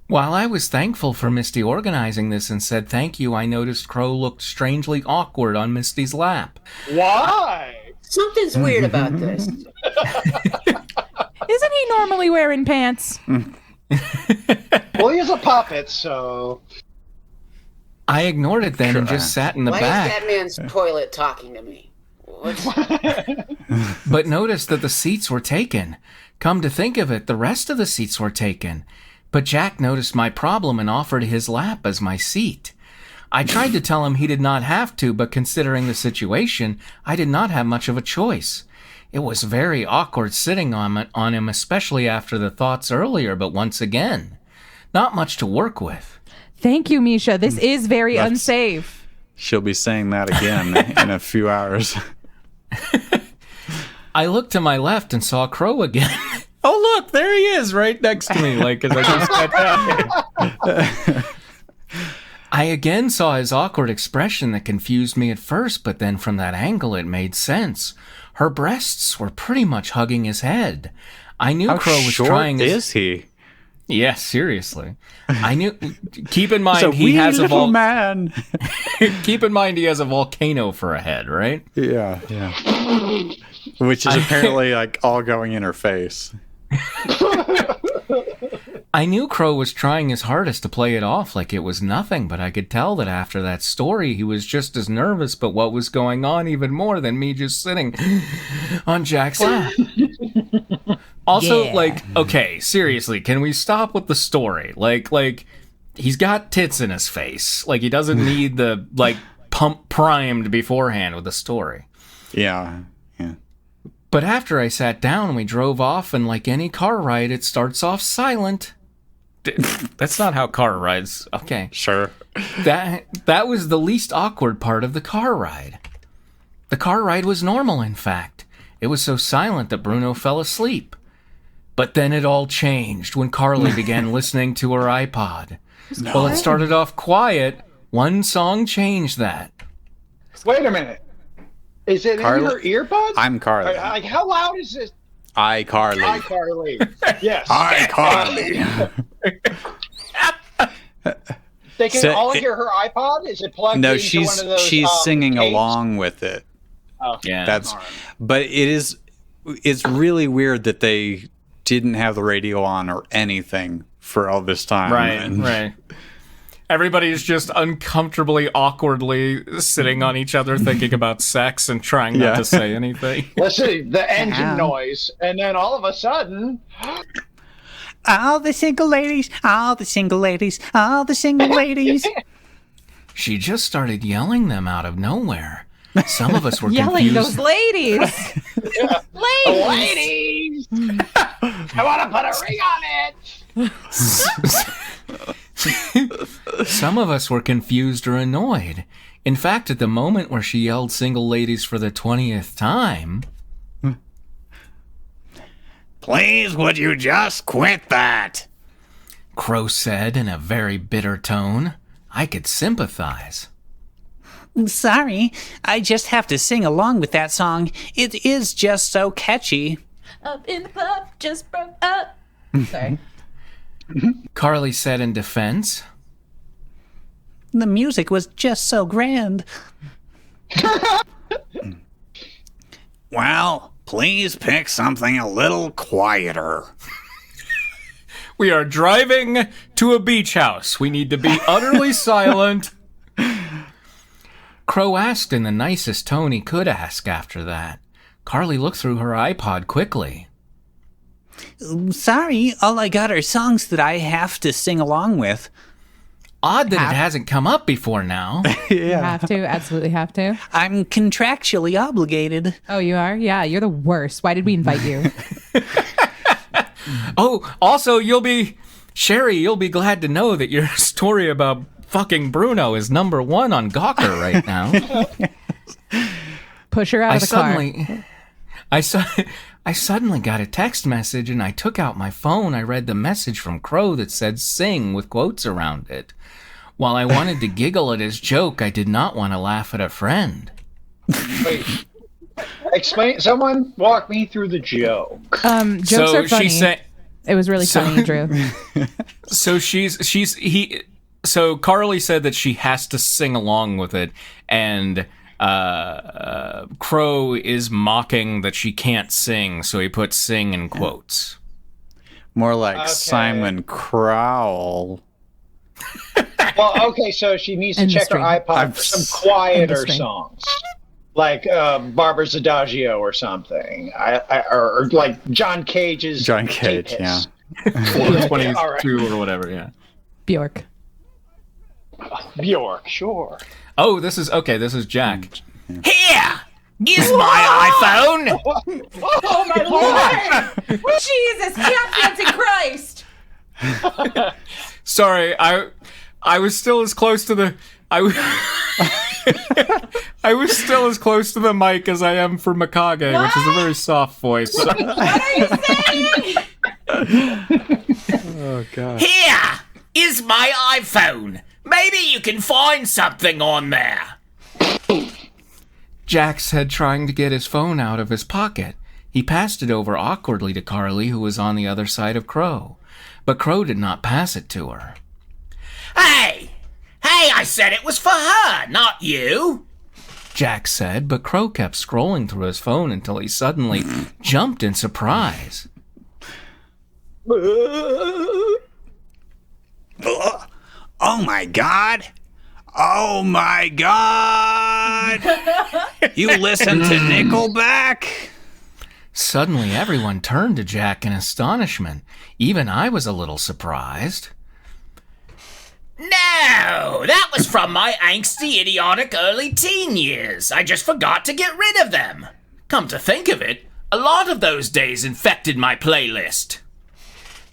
While I was thankful for Misty organizing this and said thank you, I noticed Crow looked strangely awkward on Misty's lap. Why? Something's weird about this. Isn't he normally wearing pants? Well, he's a puppet, so... I ignored it then and just sat in the Why back. is that man's toilet talking to me? But noticed that the seats were taken. Come to think of it, the rest of the seats were taken. But Jack noticed my problem and offered his lap as my seat. I tried to tell him he did not have to, but considering the situation, I did not have much of a choice. It was very awkward sitting on him, especially after the thoughts earlier, but once again, not much to work with. Thank you, Misha. This is very unsafe. She'll be saying that again in a few hours. I looked to my left and saw Crow again. Oh, look, there he is right next to me, like, as I just sat down. I again saw his awkward expression that confused me at first, but then from that angle it made sense. Her breasts were pretty much hugging his head. I knew How Crow was short trying his... is he? Yeah, seriously. I knew. Keep in mind He's a he wee has a little man. Keep in mind he has a volcano for a head, right? Yeah. Which is apparently like all going in her face. I knew Crow was trying his hardest to play it off like it was nothing, but I could tell that after that story he was just as nervous but what was going on even more than me just sitting on Jack's lap. Also, okay, seriously, can we stop with the story? Like, he's got tits in his face. Like, he doesn't need the, pump primed beforehand with the story. Yeah. But after I sat down, we drove off, and like any car ride, it starts off silent. That's not how car rides. Okay. Sure. That was the least awkward part of the car ride. The car ride was normal, in fact. It was so silent that Bruno fell asleep. But then it all changed when Carly began listening to her iPod. No. Well, it started off quiet. One song changed that. Wait a minute. Is it Carly? in your earbuds? I'm Carly. Like, how loud is this? I, Carly. Hi, Carly. Yes. Hi, Carly. They can all hear her iPod? Is it plugged into one of those? She's singing tapes? along with it. Oh, yeah. But it's really weird that they didn't have the radio on or anything for all this time. Right. Everybody's just uncomfortably, awkwardly sitting on each other thinking about sex and trying not to say anything. Let's see, the engine noise, and then all of a sudden... All the single ladies, all the single ladies, all the single ladies. She just started yelling them out of nowhere. Some of us were yelling confused. those ladies. Ladies! I want to put a ring on it! Some of us were confused or annoyed. In fact, at the moment where she yelled single ladies for the 20th time... Please, would you just quit that? Crow said in a very bitter tone. I could sympathize. Sorry, I just have to sing along with that song. It is just so catchy. Up in the club, just broke up. Sorry. Carly said in defense. The music was just so grand. Well, please pick something a little quieter. We are driving to a beach house. We need to be utterly silent. Crow asked in the nicest tone he could ask after that. Carly looked through her iPod quickly. Sorry, all I got are songs that I have to sing along with. Odd that it hasn't come up before now. You have to, absolutely have to. I'm contractually obligated. Oh, you are? Yeah, you're the worst. Why did we invite you? Oh, also, you'll be glad to know that your story about fucking Bruno is #1 on Gawker right now. Push her out of the car. I suddenly got a text message, and I took out my phone. I read the message from Crow that said "sing" with quotes around it. While I wanted to giggle at his joke, I did not want to laugh at a friend. Wait. Explain. Someone walk me through the joke. Jokes are funny. It was really funny, Drew. So Carly said that she has to sing along with it, and Crow is mocking that she can't sing, so he put "sing" in quotes. More like Simon Crowell. Well, okay, so she needs to check her iPod for some quieter songs, like Barbara's Adagio or something, or like John Cage's. John Cage, yeah. 22 or whatever, yeah. Bjork, sure. Oh, this is Jack. Here! Use my iPhone! oh my lord! Jesus, dancing Christ! Sorry, I was still as close to the I was still as close to the mic as I am for Mikage, which is a very soft voice. What are you saying? Oh god. Here is my iPhone. Maybe you can find something on there. Jack said, trying to get his phone out of his pocket. He passed it over awkwardly to Carly, who was on the other side of Crow. But Crow did not pass it to her. Hey, I said it was for her, not you. Jack said, but Crow kept scrolling through his phone until he suddenly jumped in surprise. Oh my god! Oh my god! You listen to Nickelback? Suddenly, everyone turned to Jack in astonishment. Even I was a little surprised. No, that was from my angsty, idiotic early teen years. I just forgot to get rid of them. Come to think of it, a lot of those days infected my playlist.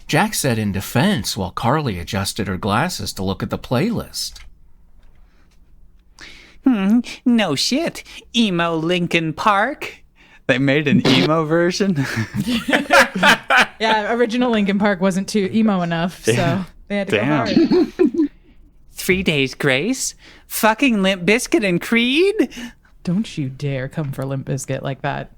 Jack said in defense while Carly adjusted her glasses to look at the playlist. No shit. Emo Linkin Park. They made an emo version? Yeah, original Linkin Park wasn't too emo enough, so they had to go hard. 3 Days Grace. Fucking Limp Bizkit and Creed. Don't you dare come for Limp Bizkit like that.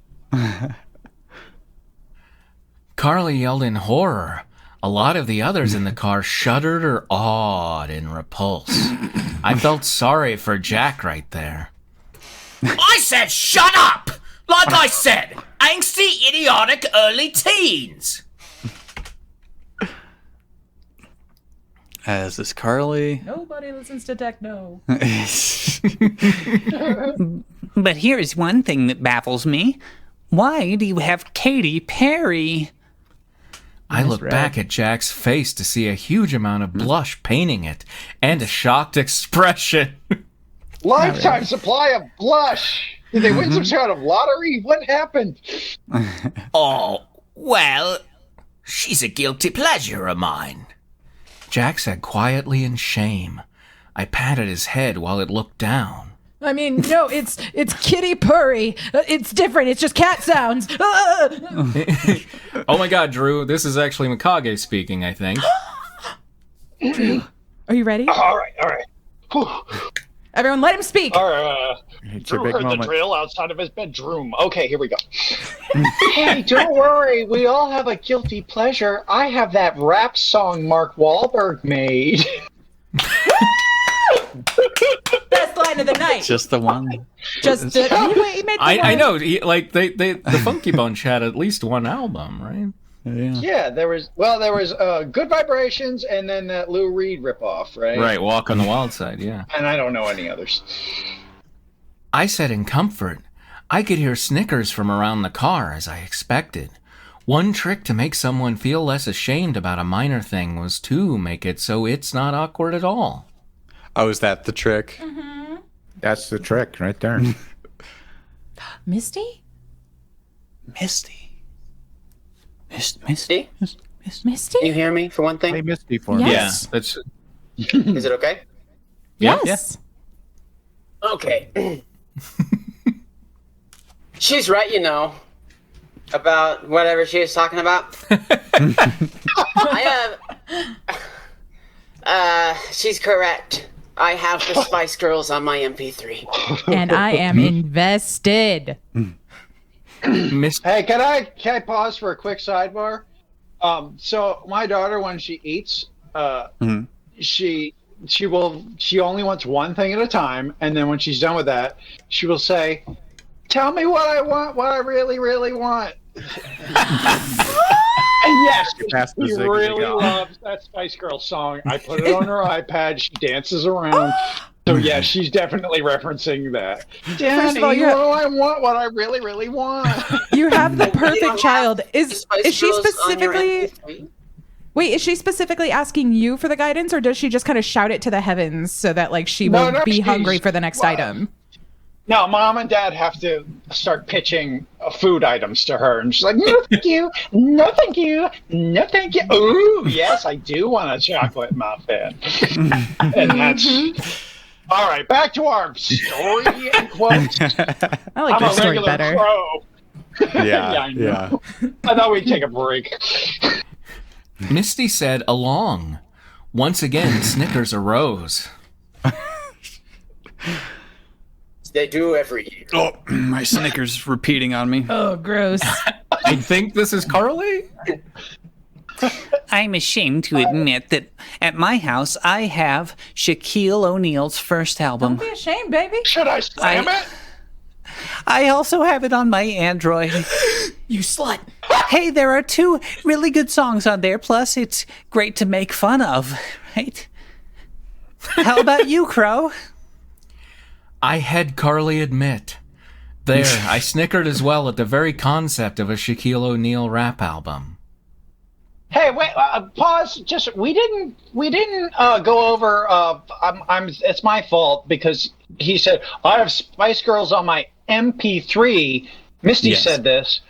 Carly yelled in horror. A lot of the others in the car shuddered or awed in repulse. I felt sorry for Jack right there. I said shut up! Like I said, angsty, idiotic early teens. Is this Carly? Nobody listens to techno. But here's one thing that baffles me. Why do you have Katy Perry? I looked back at Jack's face to see a huge amount of blush painting it, and a shocked expression. Lifetime supply of blush. Did they win some sort of lottery? What happened? Oh, well, she's a guilty pleasure of mine. Jack said quietly in shame. I patted his head while it looked down. I mean, no, it's kitty purry. It's different. It's just cat sounds. Oh my god, Drew, this is actually Mikage speaking, I think. Drew, are you ready? All right. Whew. Everyone, let him speak. All right. It's Drew a big heard moment. the drill outside of his bedroom. Okay, here we go. Hey, don't worry. We all have a guilty pleasure. I have that rap song Mark Wahlberg made. Best line of the night. Just the one. He made I know, the Funky Bunch had at least one album, right? Yeah, there was Good Vibrations and then that Lou Reed ripoff, right? Right, Walk on the Wild Side, yeah. And I don't know any others. I said in comfort. I could hear snickers from around the car, as I expected. One trick to make someone feel less ashamed about a minor thing was to make it so it's not awkward at all. Oh, is that the trick? Mm-hmm. That's the trick right there. Misty? Misty. Misty? Misty? Can you hear me for one thing? Play Misty for me. Yes. Yeah, that's Is it okay? Yes. Okay. She's right, you know, about whatever she was talking about. I have. She's correct. I have the Spice Girls on my MP3. And I am invested. Hey, can I pause for a quick sidebar? So my daughter, when she eats, she only wants one thing at a time, and then when she's done with that, she will say, "Tell me what I want, what I really, really want." And yes, That's the she zig really zag. loves that Spice Girls song. I put it on her iPad. She dances around. So yeah, she's definitely referencing that. Daddy, all, you have- I want what I really, really want. You have the You don't perfect have child. the Is Spice she Girls on your specifically MP3? Wait, is she specifically asking you for the guidance, or does she just kind of shout it to the heavens so that like she will be she's- hungry for the next item? No, Mom and Dad have to start pitching food items to her, and she's like, "No, thank you. No, thank you. No, thank you. Ooh, yes, I do want a chocolate muffin." And that's all right. Back to our story and quotes. I like I'm your a story regular better. crow. Yeah, I know. I thought we'd take a break. Misty said along. Once again, snickers arose. They do every year. Oh, my Snickers repeating on me. Oh, gross. I think this is Carly. I'm ashamed to admit that at my house I have Shaquille O'Neal's first album. Don't be ashamed, baby. Should I slam it? I also have it on my Android. You slut. Hey, there are 2 really good songs on there, plus it's great to make fun of, right? How about you, Crow? I had Carly admit. There, I snickered as well at the very concept of a Shaquille O'Neal rap album. Hey, wait! Pause. Just we didn't go over. It's my fault because he said I have Spice Girls on my MP3. Misty Yes. said this.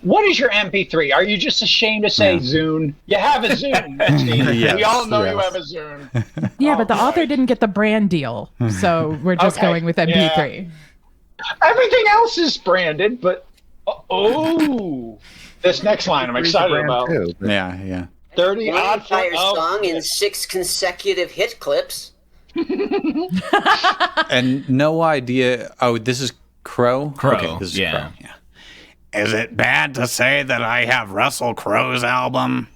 What is your MP3? Are you just ashamed to say Zune? You have a Zune, Misty. Yes, we all know you yes. have a Zune. Yeah, but the All author right. didn't get the brand deal, so we're just Okay, going with MP3. Everything else is branded, but this next line I'm excited Brand about. too. Yeah. 30 One odd entire oh, song in 6 consecutive hit clips. And no idea. Oh, this is Crow? Crow, Okay, this is yeah. Crow. Yeah. Is it bad to say that I have Russell Crowe's album?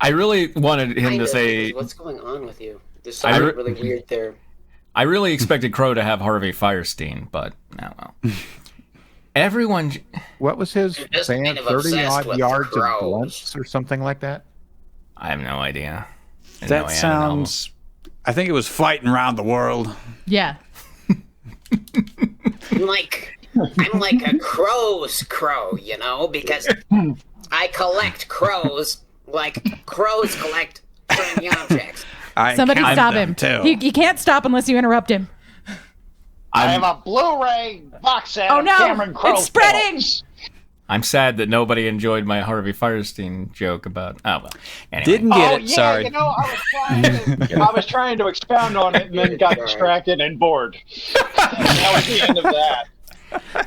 I really wanted him Kind to of, say. because what's going on with you? There's I something re- really weird there. I really expected Crow to have Harvey Fierstein, but oh well. Everyone. What was his Just band? kind of 30 obsessed odd with yards of crows. blunts or something like that? I have no idea. I didn't know That he had an album. sounds. I think it was Fighting Around the World. Yeah. I'm like a crow's crow, you know, because I collect crows like crows collect shiny objects. I Somebody count stop them, him. Too. He can't stop unless you interrupt him. I have a Blu-ray box set Oh, of no, Cameron Crowe it's spreading! films. I'm sad that nobody enjoyed my Harvey Firestein joke about. Oh well. Anyway. Didn't get Oh it. yeah, Sorry. you know, I was trying to expound on it and then got distracted and bored. That was the end of that.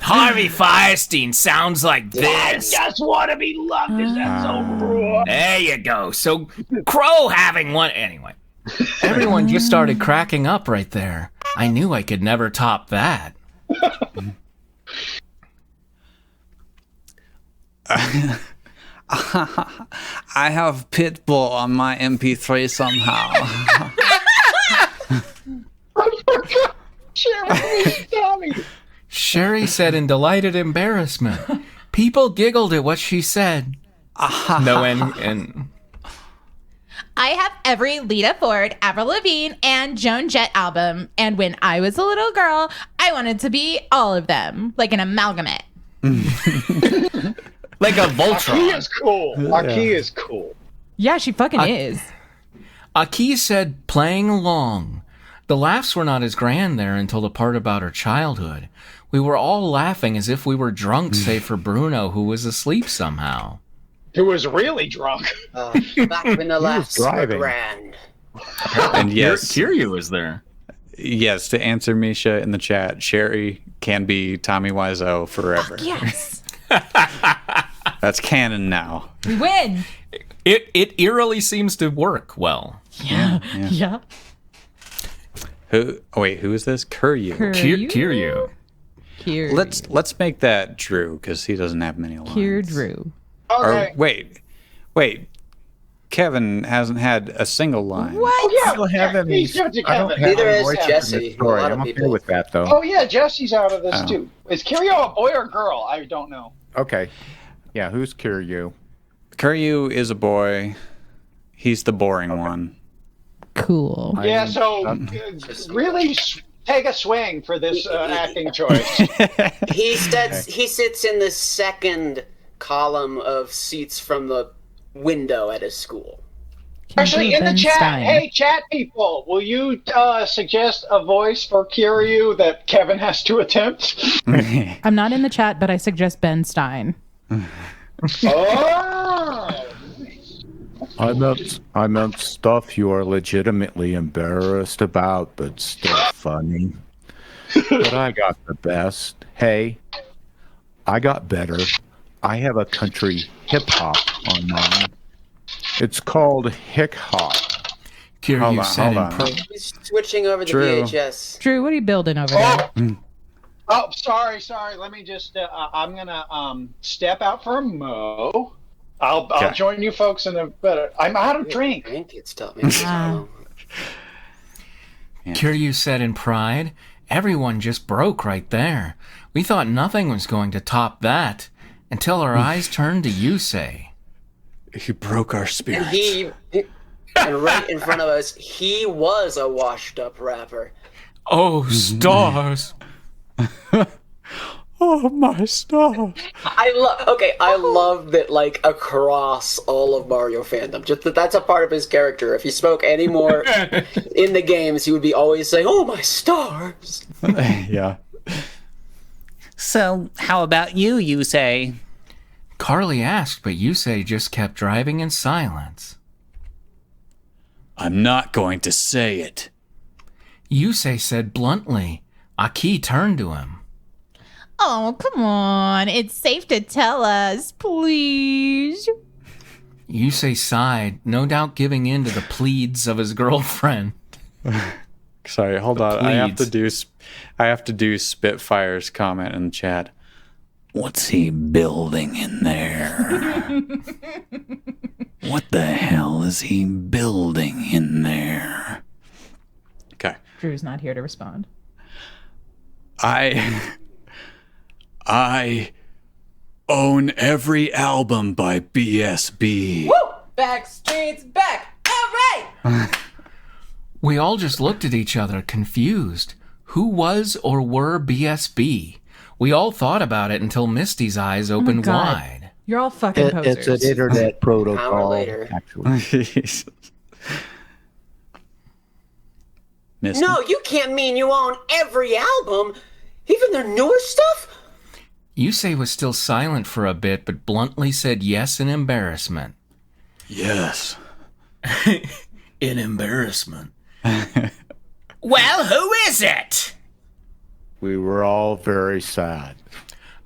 Harvey Firestein sounds like I this. just want to be loved. Is that so raw? There you go. So Crow having one anyway. Everyone just started cracking up right there. I knew I could never top that. I have Pitbull on my MP3 somehow. Sherry said in delighted embarrassment. People giggled at what she said. No, and I have every Lita Ford, Avril Lavigne, and Joan Jett album, and when I was a little girl, I wanted to be all of them, like an amalgamate. like a He Voltron. is cool. Aki is cool. Yeah, she fucking is. Aki said playing along. The laughs were not as grand there until the part about her childhood. We were all laughing as if we were drunk, save for Bruno, who was asleep somehow. who was really drunk. Back when the laughs were driving. grand. And yes, Kiryu is there. yes, to answer Misha in the chat, Sherry can be Tommy Wiseau forever. Yes. That's canon now. We win. It eerily seems to work well. Yeah. Who? Oh wait, who is this? Kiryu. Kiryu. Kiryu. Let's make that Drew because he doesn't have many lines. Drew. Okay. Or wait. Kevin hasn't had a single line. What? Oh, yeah, I don't have any. he's good to I don't Kevin. have Neither any is voice in Jesse. this story. A lot of I'm okay people. with that, though. Oh yeah, Jesse's out of this Oh. too. Is Kiryu a boy or girl? I don't know. Okay. Yeah, who's Kiryu? Kiryu is a boy. He's the boring one. Cool. Yeah, so really take a swing for this acting choice. He sits in the second column of seats from the window at his school. Actually, in the Ben chat, Stein. hey, chat people, will you suggest a voice for Kiryu that Kevin has to attempt? I'm not in the chat, but I suggest Ben Stein. Oh! I meant stuff you are legitimately embarrassed about, but still funny. But I got the best. Hey, I got better. I have a country hip hop on mine. It's called Hick Hop. Kiryu said hold in on. pro- He's switching over the True. VHS. Drew, what are you building over there? Oh, sorry. Let me just. I'm gonna step out for a mo. I'll Okay. join you folks in the better. I'm out of drink. Drink, it's tough. Maybe so. Kiryu said in pride, "Everyone just broke right there. We thought nothing was going to top that until our eyes turned to Yusei." He broke our And spirits. and right in front of us, he was a washed-up rapper. Oh, stars. Oh my stuff. I love that, like, across all of Mario fandom. Just that's a part of his character. If he spoke any more in the games, he would be always saying, "Oh, my stars." Yeah. So, how about you say? Carly asked, but Yusei just kept driving in silence. I'm not going to say it. Yusei said bluntly. Aki turned to him. Oh, come on. It's safe to tell us, please. Yusei sighed, no doubt giving in to the pleads of his girlfriend. Sorry, hold on. Please. I have to do Spitfire's comment in the chat. What's he building in there? What the hell is he building in there? Okay. Drew's not here to respond. I own every album by BSB. Backstreet's back. All right. We all just looked at each other, confused. Who was or were BSB? We all thought about it until Misty's eyes opened God. wide. You're all fucking posers. It's an internet Hour protocol, later. actually. Misty? No, you can't mean you own every album, even their newer stuff. Yusei was still silent for a bit, but bluntly said yes in embarrassment. Yes. In embarrassment. Well, who is it? We were all very sad.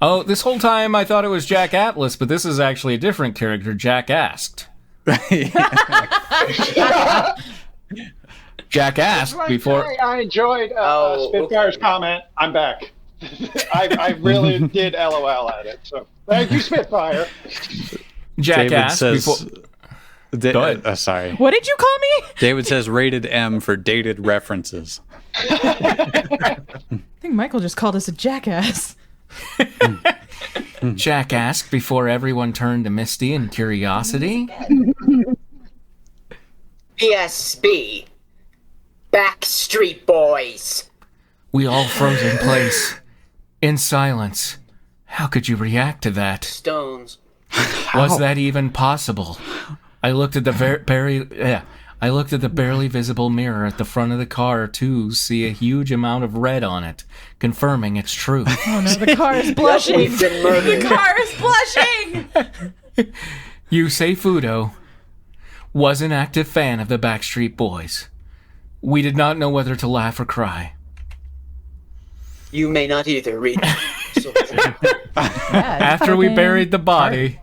Oh, this whole time I thought it was Jack Atlas, but this is actually a different character, Jack Asked. Jack asked before... I enjoyed Oh, Spitfire's okay. comment. I'm back. I really did LOL at it. So thank you, Spitfire. Jack David asked says. before... Go ahead. Sorry. What did you call me? David says rated M for dated references. I think Michael just called us a jackass. Jack asked before everyone turned to Misty in curiosity. BSB. Backstreet Boys. We all froze in place, in silence. How could you react to that? Stones. Was that even possible? I looked at the barely visible mirror at the front of the car to see a huge amount of red on it, confirming its truth. Oh no, the car is blushing. We've been murdered. The car is blushing. Yusei Fudo was an active fan of the Backstreet Boys. We did not know whether to laugh or cry. You may not either, read. After we buried the body,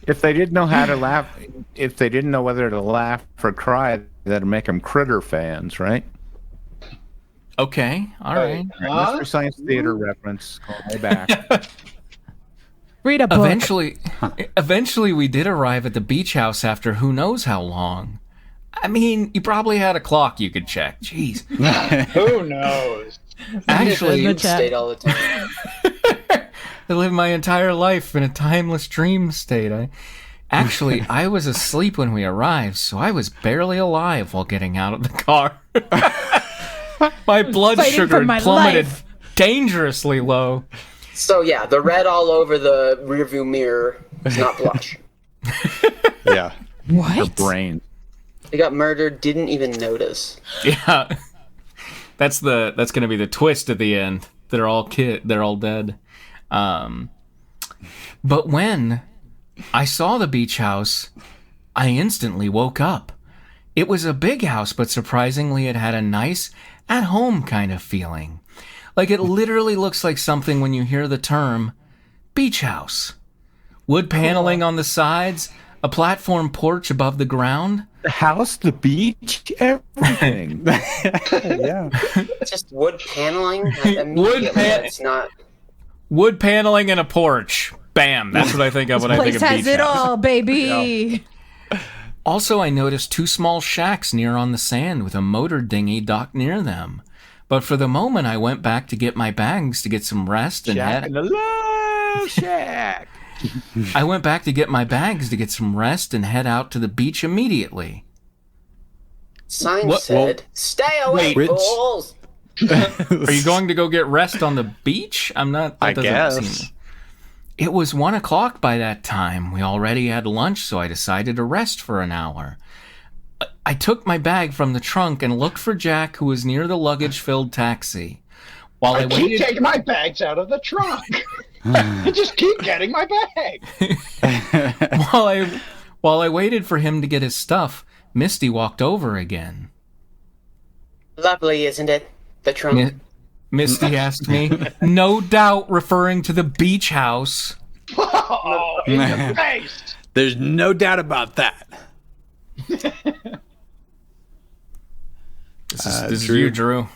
If they didn't know how to laugh, if they didn't know whether to laugh or cry, that'd make them Critter fans, right? okay, all right. Mystery Science Theater reference. Call me back. Read a book. Eventually, we did arrive at the beach house after who knows how long. I mean, you probably had a clock you could check. Jeez. Who knows? Actually, In the chat. State all the time. I lived my entire life in a timeless dream state. I was asleep when we arrived, so I was barely alive while getting out of the car. My blood Fighting sugar for my had plummeted life. dangerously low. So yeah, the red all over the rearview mirror is not blush. Yeah. Your What? brain. They got murdered, didn't even notice. Yeah, that's gonna be the twist at the end. They're all dead. But when I saw the beach house, I instantly woke up. It was a big house, but surprisingly, it had a nice, at-home kind of feeling. Like it literally looks like something when you hear the term beach house. Wood paneling on the sides, a platform porch above the ground. The house, the beach, everything. Yeah. Just wood paneling. It's not. Wood paneling and a porch. Bam. That's what I think of when I think Place of has beach it house. all, baby. Also, I noticed 2 small shacks near on the sand with a motor dinghy docked near them. But for the moment, I went back to get my bags to get some rest and Shack in the love shack. I went back to get my bags to get some rest and head out to the beach immediately. Sign What- said, "Stay away, Rich. fools." Are you going to go get rest on the beach? I'm not. That I doesn't guess. seem- It was 1 o'clock by that time. We already had lunch, so I decided to rest for an hour. I took my bag from the trunk and looked for Jack, who was near the luggage-filled taxi. While I I keep waited, taking my bags out of the trunk. I just keep getting my bag. while I waited for him to get his stuff, Misty walked over again. Lovely, isn't it? The trunk. Misty asked me, no doubt referring to the beach house. Oh, in the face. There's no doubt about that. This is Drew. you, Drew.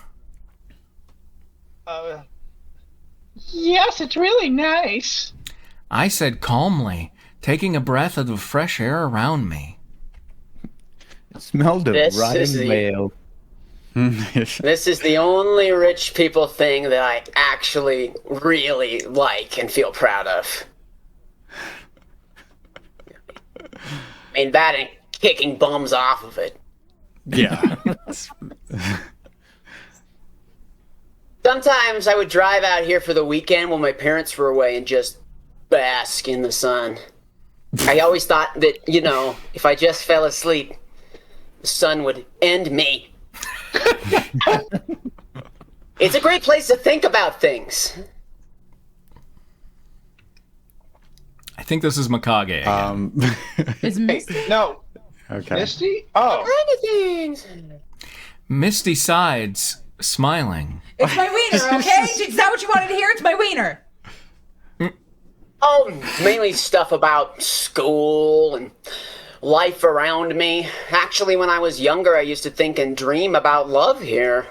Yes, it's really nice. I said calmly, taking a breath of the fresh air around me. It smelled of This is rotten the- mail. This is the only rich people thing that I actually really like and feel proud of. I mean, that and kicking bums off of it. Yeah. Sometimes I would drive out here for the weekend when my parents were away and just bask in the sun. I always thought that, if I just fell asleep, the sun would end me. It's a great place to think about things. I think this is Mikage again. Is Misty? No, Okay. Misty? Oh, Things. Misty sides, smiling. It's my wiener, okay? Is that what you wanted to hear? It's my wiener. Oh, mainly stuff about school and life around me. Actually, when I was younger, I used to think and dream about love here.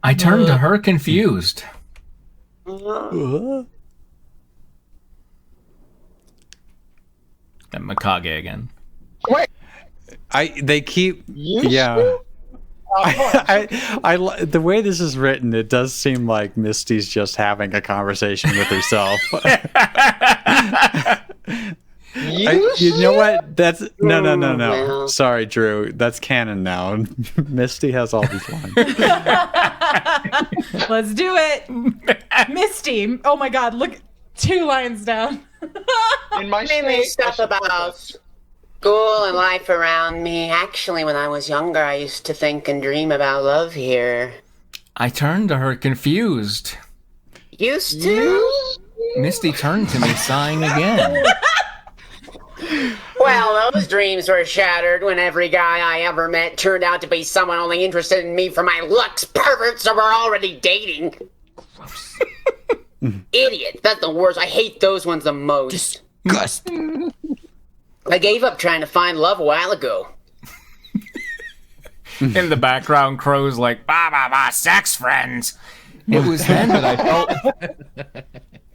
I turned to her confused. And Mikage again. wait. They keep You yeah. I, The way this is written, it does seem like Misty's just having a conversation with herself. You know what? That's no. Well. Sorry, Drew. That's canon now. Misty has all these lines. Let's do it. Misty. Oh my god, look. 2 lines down. in my Mainly state, I stuff support about this. school and life around me. Actually, when I was younger, I used to think and dream about love here. I turned to her confused. Used to? Misty turned to me, sighing again. Well, those dreams were shattered when every guy I ever met turned out to be someone only interested in me for my looks. Perverts that were already dating. Idiot. That's the worst. I hate those ones the most. Disgusting. I gave up trying to find love a while ago. In the background, Crow's like, bah, bah, bah, sex friends. It was then that I felt...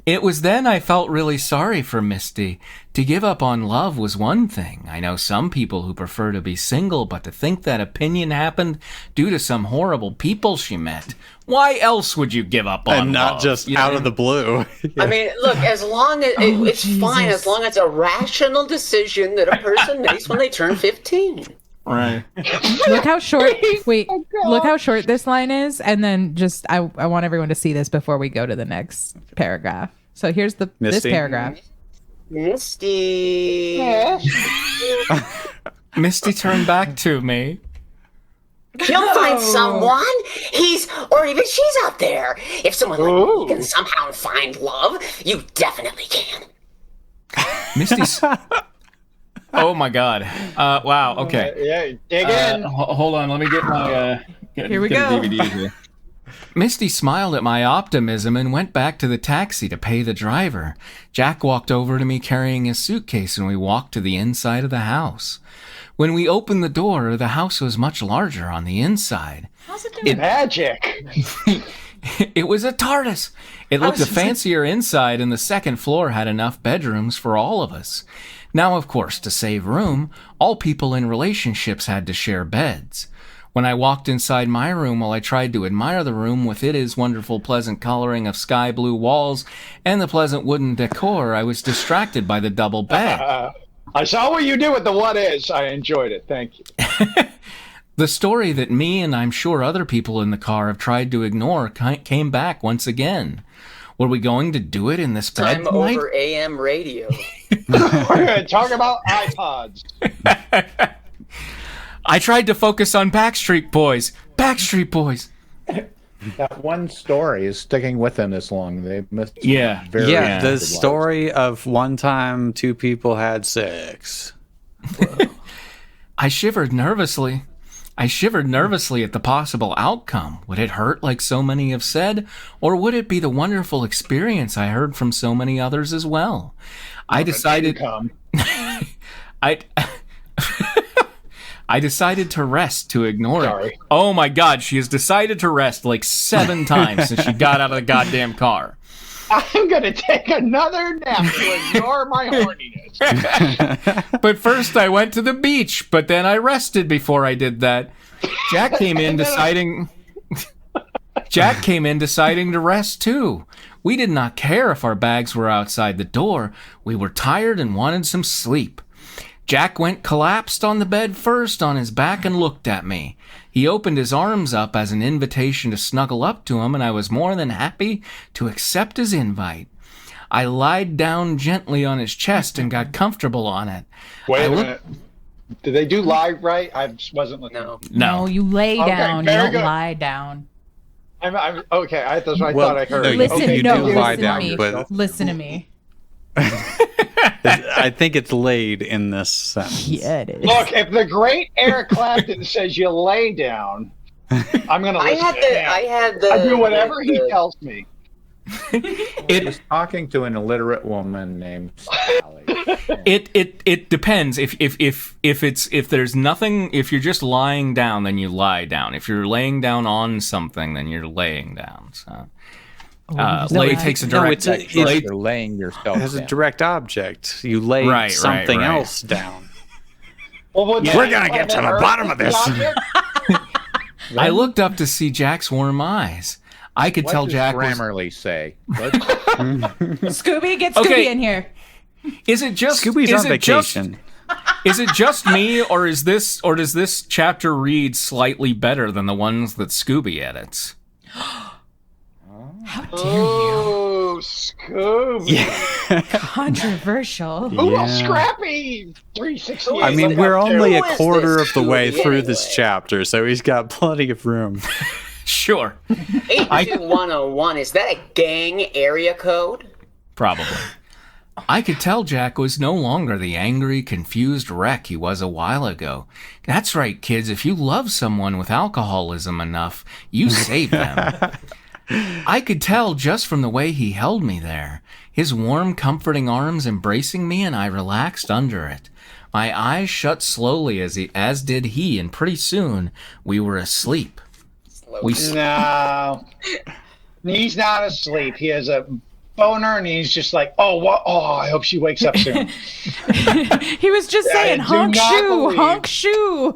It was then I felt really sorry for Misty. To give up on love was one thing. I know some people who prefer to be single, but to think that opinion happened due to some horrible people she met. Why else would you give up on love? And not just out of the blue. I mean, look, as long as it's fine, as long as it's a rational decision that a person makes when they turn 15. Right. Look how short. Wait, look how short this line is, and then just I want everyone to see this before we go to the next paragraph. So here's this Misty. paragraph. Misty. Misty turned back to me. You'll find someone. He's or even she's out there. If someone like me can somehow find love, you definitely can. Misty's... Oh my God! Wow. Okay. Yeah, dig in. Hold on. Let me get my. Here we get go. a DVD here. Misty smiled at my optimism and went back to the taxi to pay the driver. Jack walked over to me carrying his suitcase, and we walked to the inside of the house. When we opened the door, the house was much larger on the inside. How's it doing? Magic. It was a TARDIS. It looked fancier inside, and the second floor had enough bedrooms for all of us. Now, of course, to save room, all people in relationships had to share beds. When I walked inside my room, while I tried to admire the room with its wonderful pleasant coloring of sky blue walls and the pleasant wooden decor, I was distracted by the double bed. I saw what you did with the what is. I enjoyed it. Thank you. The story that me and I'm sure other people in the car have tried to ignore came back once again. Were we going to do it in this bed Time tonight? over AM radio. We're going to talk about iPods. I tried to focus on Backstreet Boys. Backstreet Boys. That one story is sticking with them this long. They must Yeah. very Yeah, the good story of one time two people had sex. I shivered nervously. at the possible outcome. Would it hurt like so many have said, or would it be the wonderful experience I heard from so many others as well? I decided I decided to rest, to ignore it. Oh my God, she has decided to rest like 7 times since she got out of the goddamn car. I'm going to take another nap to ignore my horniness. But first I went to the beach, but then I rested before I did that. Jack came in deciding to rest too. We did not care if our bags were outside the door. We were tired and wanted some sleep. Jack collapsed on the bed first on his back and looked at me. He opened his arms up as an invitation to snuggle up to him, and I was more than happy to accept his invite. I lied down gently on his chest and got comfortable on it. Wait a minute. Did they do live right? I just wasn't looking. No, you lay down. You very don't good. lie down. I'm okay. That's what I thought I heard. no, Listen, you no, do listen lie to down, me. but Listen to me. I think it's laid in this sentence. Yeah, it is. Look, if the great Eric Clapton says you lay down, I'm going to listen to him. I do whatever he tells me. It was talking to an illiterate woman named Sally. It depends. If there's nothing, if you're just lying down, then you lie down. If you're laying down on something, then you're laying down. So lay takes a direct. You're laying yourself It has a down. direct object. You lay something right. else down. Well, We're going to get to the bottom of this. I looked up to see Jack's warm eyes. I could What tell does Jack Grammarly say? Scooby, get Scooby Okay. in here. Is it just Scooby's is on it just- vacation. Is it just me, or does this chapter read slightly better than the ones that Scooby edits? How dare you? Oh, Scooby. Controversial. Ooh, Scrappy 360. I mean, we're only a Who is quarter this of the way Scooby through this anyway? chapter, so he's got plenty of room. Sure, 82101, is that a gang area code? probably. I could tell Jack was no longer the angry, confused wreck he was a while ago. That's right, kids. If you love someone with alcoholism enough, you save them. I could tell just from the way he held me there. His warm, comforting arms embracing me, and I relaxed under it. My eyes shut slowly as did he, and pretty soon we were asleep. No, he's not asleep. He has a boner, and he's just like, oh, what? Oh, I hope she wakes up soon. He was just saying, honk shoe.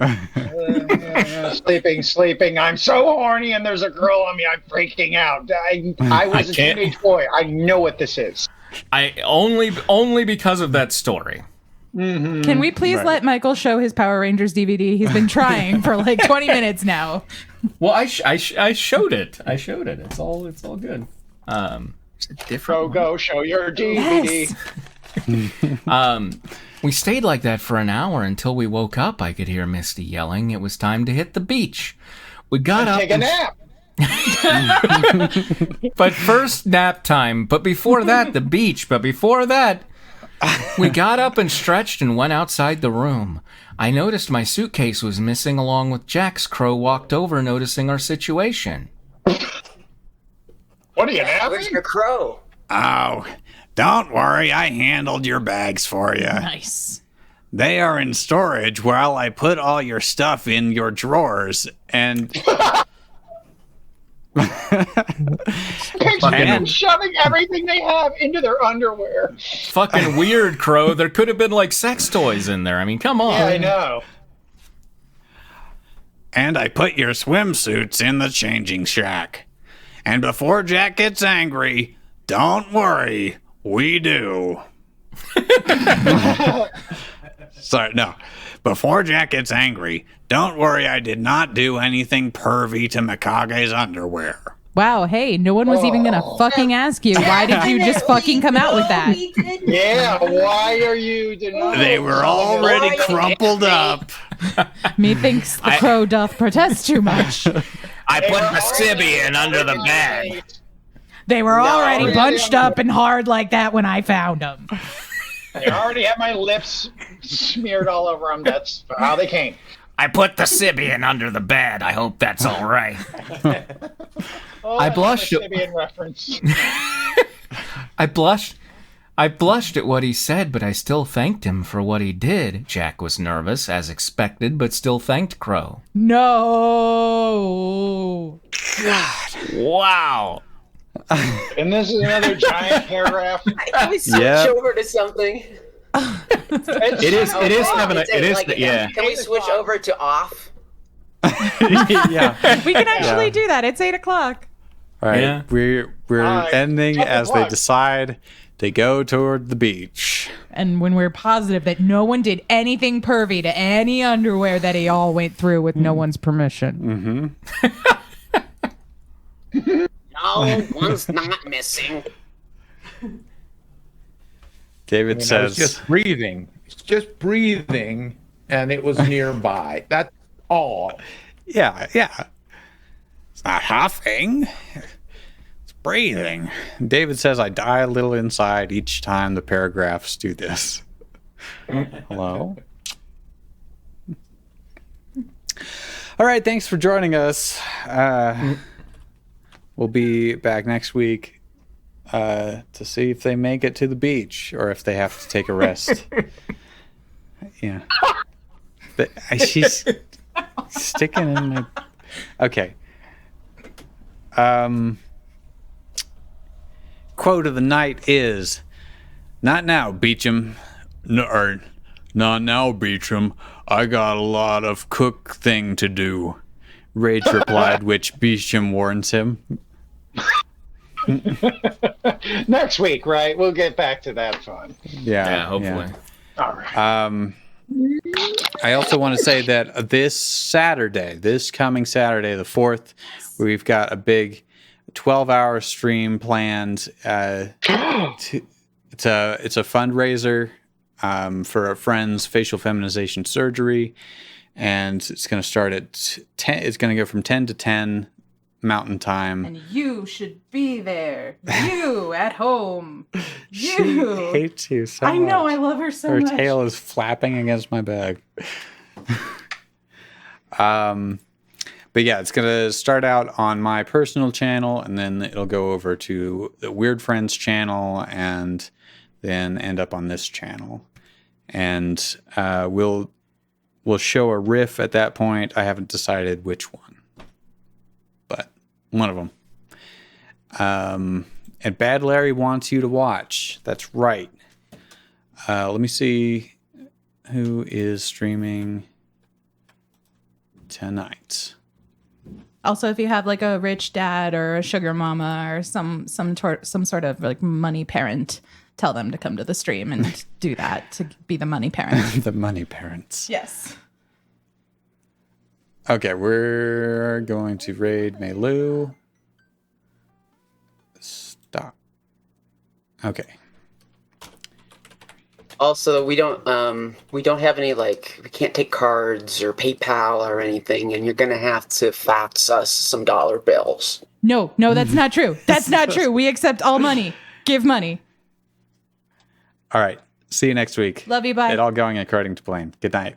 Sleeping. I'm so horny, and there's a girl on me. I'm freaking out. I was a teenage boy. I know what this is. I only because of that story. Mm-hmm. Can we please let Michael show his Power Rangers DVD? He's been trying for like 20 minutes now. Well, I showed it. It's all good. It's a different Go show your DVD. Yes. We stayed like that for an hour until we woke up. I could hear Misty yelling it was time to hit the beach. We got up. Take a nap. But first nap time. But before that, the beach. But before that, we got up and stretched and went outside the room. I noticed my suitcase was missing along with Jack's. Crow walked over, noticing our situation. What are you napping? Where's your crow? Oh, don't worry. I handled your bags for you. Nice. They are in storage while I put all your stuff in your drawers. And Picture shoving everything they have into their underwear. Fucking weird, Crow. There could have been like sex toys in there. I mean, come on. Yeah, I know. And I put your swimsuits in the changing shack. And before Jack gets angry, don't worry, we do. Sorry, no. Before Jack gets angry, don't worry, I did not do anything pervy to Mikage's underwear. Wow, hey, no one was even gonna fucking ask you. Why did you just fucking come out with that? Yeah, why are you denying? They were already crumpled up. Methinks the crow doth protest too much. I put the Sibian under the bed. They were already bunched up and hard like that when I found them. They already have my lips smeared all over them. That's how they came. I put the Sibian under the bed. I hope that's all right. Oh, I blushed. Sibian reference. I blushed at what he said, but I still thanked him for what he did. Jack was nervous, as expected, but still thanked Crow. No. Wow. And this is another giant paragraph. Can we switch over to something? It is having a. It is. Yeah. Can we switch over to off? Yeah. We can actually do that. It's 8 o'clock. All right. Yeah. We're ending as they decide to go toward the beach. And when we're positive that no one did anything pervy to any underwear that he all went through with no one's permission. Mm-hmm. No, one's not missing. David I was says, just breathing. It's just breathing, and it was nearby. That's all. yeah. It's not huffing. It's breathing. David says, I die a little inside each time the paragraphs do this. Hello? All right, thanks for joining us. We'll be back next week to see if they make it to the beach or if they have to take a rest. Yeah. But she's sticking in my... Okay. Quote of the night is, "Not now, Beecham." No, not now, Beecham. I got a lot of cook thing to do. Rage replied, which Beecham warns him. Next week, right? We'll get back to that fun. Yeah, hopefully. Yeah. All right. I also want to say that this coming Saturday, the 4th, we've got a big 12-hour stream planned. It's a fundraiser for a friend's facial feminization surgery, and it's going to start at 10. It's going to go from 10 to 10 mountain time. And you should be there. You at home. She You. hates you so I know. much. I love her so Her much. tail is flapping against my bag. But yeah, it's going to start out on my personal channel, and then it'll go over to the Weird Friends channel, and then end up on this channel. And we'll show a riff at that point. I haven't decided which one, but one of them. And Bad Larry wants you to watch. That's right. Let me see who is streaming tonight. Also, if you have like a rich dad or a sugar mama or some sort of like money parent, tell them to come to the stream and do that to be the money parent. The money parents. Yes. Okay, we're going to raid Melu. Stop. Okay. Also, we don't have any, like, we can't take cards or PayPal or anything, and you're gonna have to fax us some dollar bills. No, that's not true. That's not true. We accept all money. Give money. All right. See you next week. Love you. Bye. It all going according to plan. Good night.